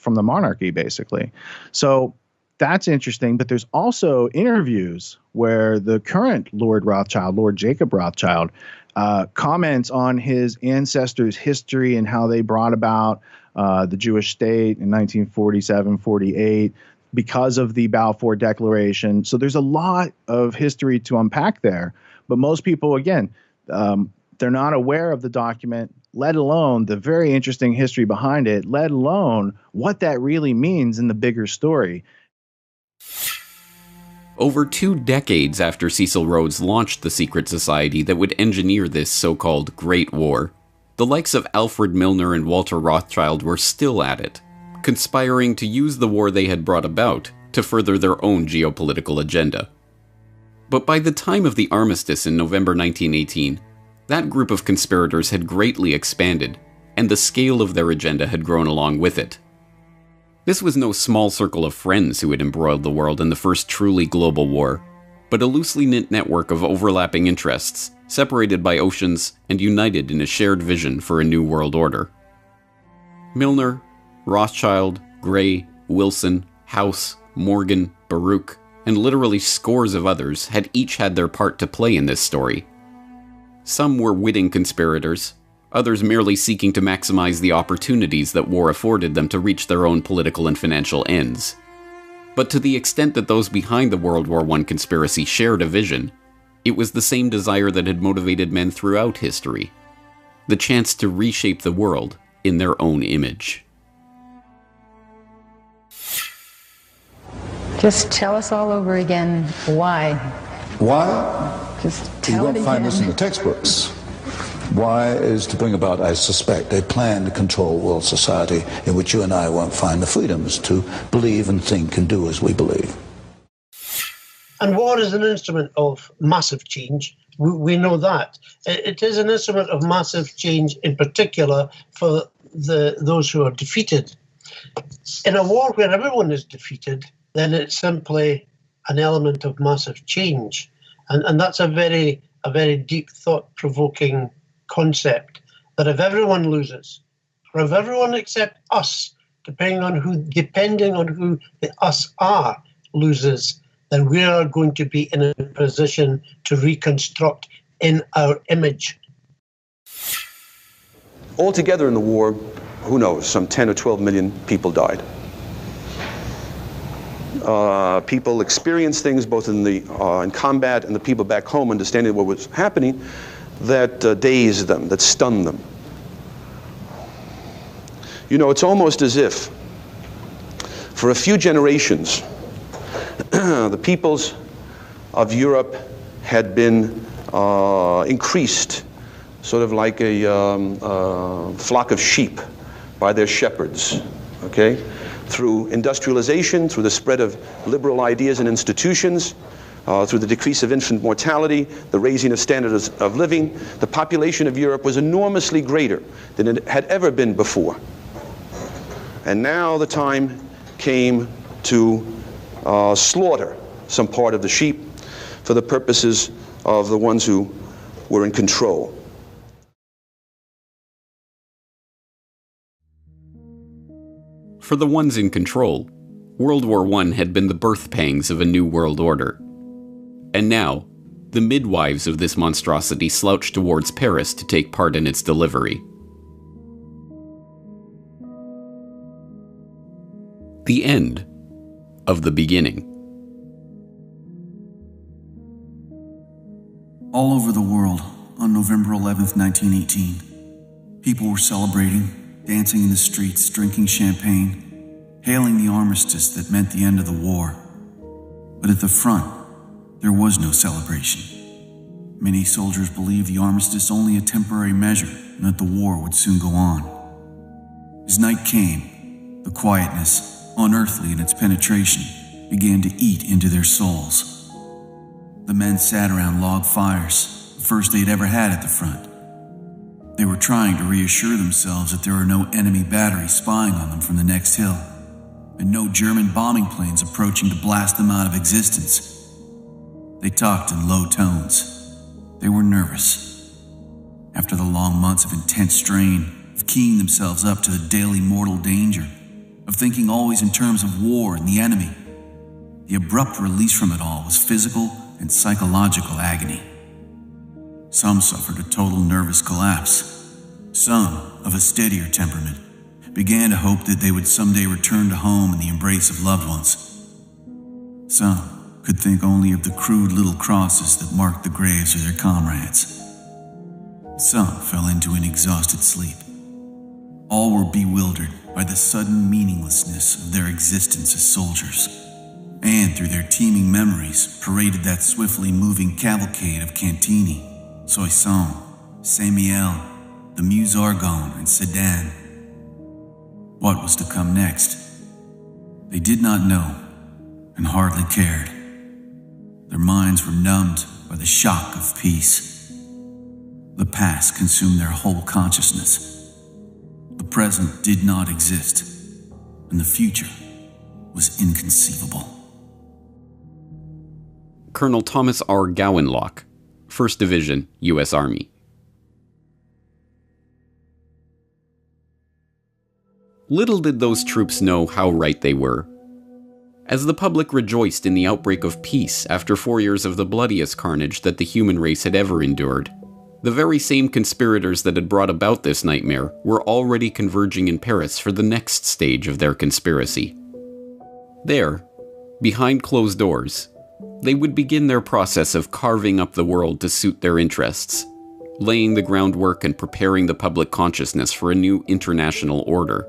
[SPEAKER 3] monarchy, basically. So that's interesting. But there's also interviews where the current Lord Rothschild, Lord Jacob Rothschild, comments on his ancestors' history and how they brought about the Jewish state in 1947-48 because of the Balfour Declaration. So there's a lot of history to unpack there. But most people, again, they're not aware of the document, let alone the very interesting history behind it, let alone what that really means in the bigger story.
[SPEAKER 1] Over 2 decades after Cecil Rhodes launched the secret society that would engineer this so-called Great War, the likes of Alfred Milner and Walter Rothschild were still at it, conspiring to use the war they had brought about to further their own geopolitical agenda. But by the time of the armistice in November 1918, that group of conspirators had greatly expanded, and the scale of their agenda had grown along with it. This was no small circle of friends who had embroiled the world in the first truly global war, but a loosely knit network of overlapping interests, separated by oceans and united in a shared vision for a new world order. Milner, Rothschild, Gray, Wilson, House, Morgan, Baruch, and literally scores of others had each had their part to play in this story. Some were witting conspirators, others merely seeking to maximize the opportunities that war afforded them to reach their own political and financial ends. But to the extent that those behind the World War I conspiracy shared a vision, it was the same desire that had motivated men throughout history: the chance to reshape the world in their own image.
[SPEAKER 14] Just tell us all over again why.
[SPEAKER 13] Why?
[SPEAKER 14] Just tell
[SPEAKER 13] you won't
[SPEAKER 14] it again.
[SPEAKER 13] find this in the textbooks. Why is to bring about, I suspect, a plan to control world society in which you and I won't find the freedoms to believe and think and do as we believe.
[SPEAKER 4] And war is an instrument of massive change. We know that. It is an instrument of massive change, in particular for those who are defeated. In a war where everyone is defeated, then it's simply an element of massive change. And that's a very deep, thought-provoking concept, that if everyone loses, or if everyone except us, depending on who the us are, loses, then we are going to be in a position to reconstruct in our image.
[SPEAKER 8] Altogether in the war, who knows, some 10 or 12 million people died. People experienced things both in combat, and the people back home understanding what was happening, that dazed them, that stunned them. You know, it's almost as if for a few generations the peoples of Europe had been increased, sort of like a flock of sheep by their shepherds, okay? Through industrialization, through the spread of liberal ideas and institutions, through the decrease of infant mortality, the raising of standards of living, the population of Europe was enormously greater than it had ever been before. And now the time came to slaughter some part of the sheep for the purposes of the ones who were in control.
[SPEAKER 1] For the ones in control, World War I had been the birth pangs of a new world order. And now, the midwives of this monstrosity slouched towards Paris to take part in its delivery. The end of the beginning.
[SPEAKER 2] All over the world, on November 11th, 1918, people were celebrating, dancing in the streets, drinking champagne, hailing the armistice that meant the end of the war. But at the front, there was no celebration. Many soldiers believed the armistice only a temporary measure and that the war would soon go on. As night came, the quietness, unearthly in its penetration, began to eat into their souls. The men sat around log fires, the first they'd ever had at the front. They were trying to reassure themselves that there were no enemy batteries spying on them from the next hill, and no German bombing planes approaching to blast them out of existence. They talked in low tones. They were nervous. After the long months of intense strain, of keying themselves up to the daily mortal danger, of thinking always in terms of war and the enemy, the abrupt release from it all was physical and psychological agony. Some suffered a total nervous collapse. Some, of a steadier temperament, began to hope that they would someday return to home in the embrace of loved ones. Some could think only of the crude little crosses that marked the graves of their comrades. Some fell into an exhausted sleep. All were bewildered by the sudden meaninglessness of their existence as soldiers, and through their teeming memories paraded that swiftly moving cavalcade of Cantini, Soissons, Saint-Mihiel, the Meuse Argonne, and Sedan. What was to come next? They did not know, and hardly cared. Their minds were numbed by the shock of peace. The past consumed their whole consciousness. The present did not exist, and the future was inconceivable.
[SPEAKER 1] Colonel Thomas R. Gowanlock, 1st Division, U.S. Army. Little did those troops know how right they were. As the public rejoiced in the outbreak of peace after 4 years of the bloodiest carnage that the human race had ever endured, the very same conspirators that had brought about this nightmare were already converging in Paris for the next stage of their conspiracy. There, behind closed doors, they would begin their process of carving up the world to suit their interests, laying the groundwork and preparing the public consciousness for a new international order,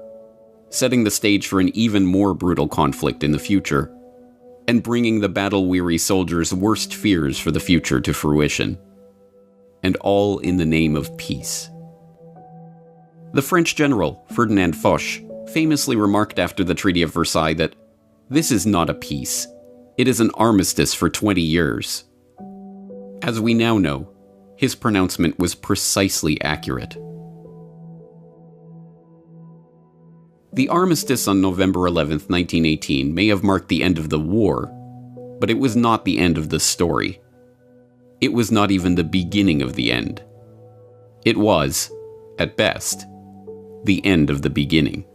[SPEAKER 1] setting the stage for an even more brutal conflict in the future, and bringing the battle-weary soldiers' worst fears for the future to fruition. And all in the name of peace. The French general, Ferdinand Foch, famously remarked after the Treaty of Versailles that, "This is not a peace. It is an armistice for 20 years. As we now know, his pronouncement was precisely accurate. The armistice on November 11th, 1918 may have marked the end of the war, but it was not the end of the story. It was not even the beginning of the end. It was, at best, the end of the beginning.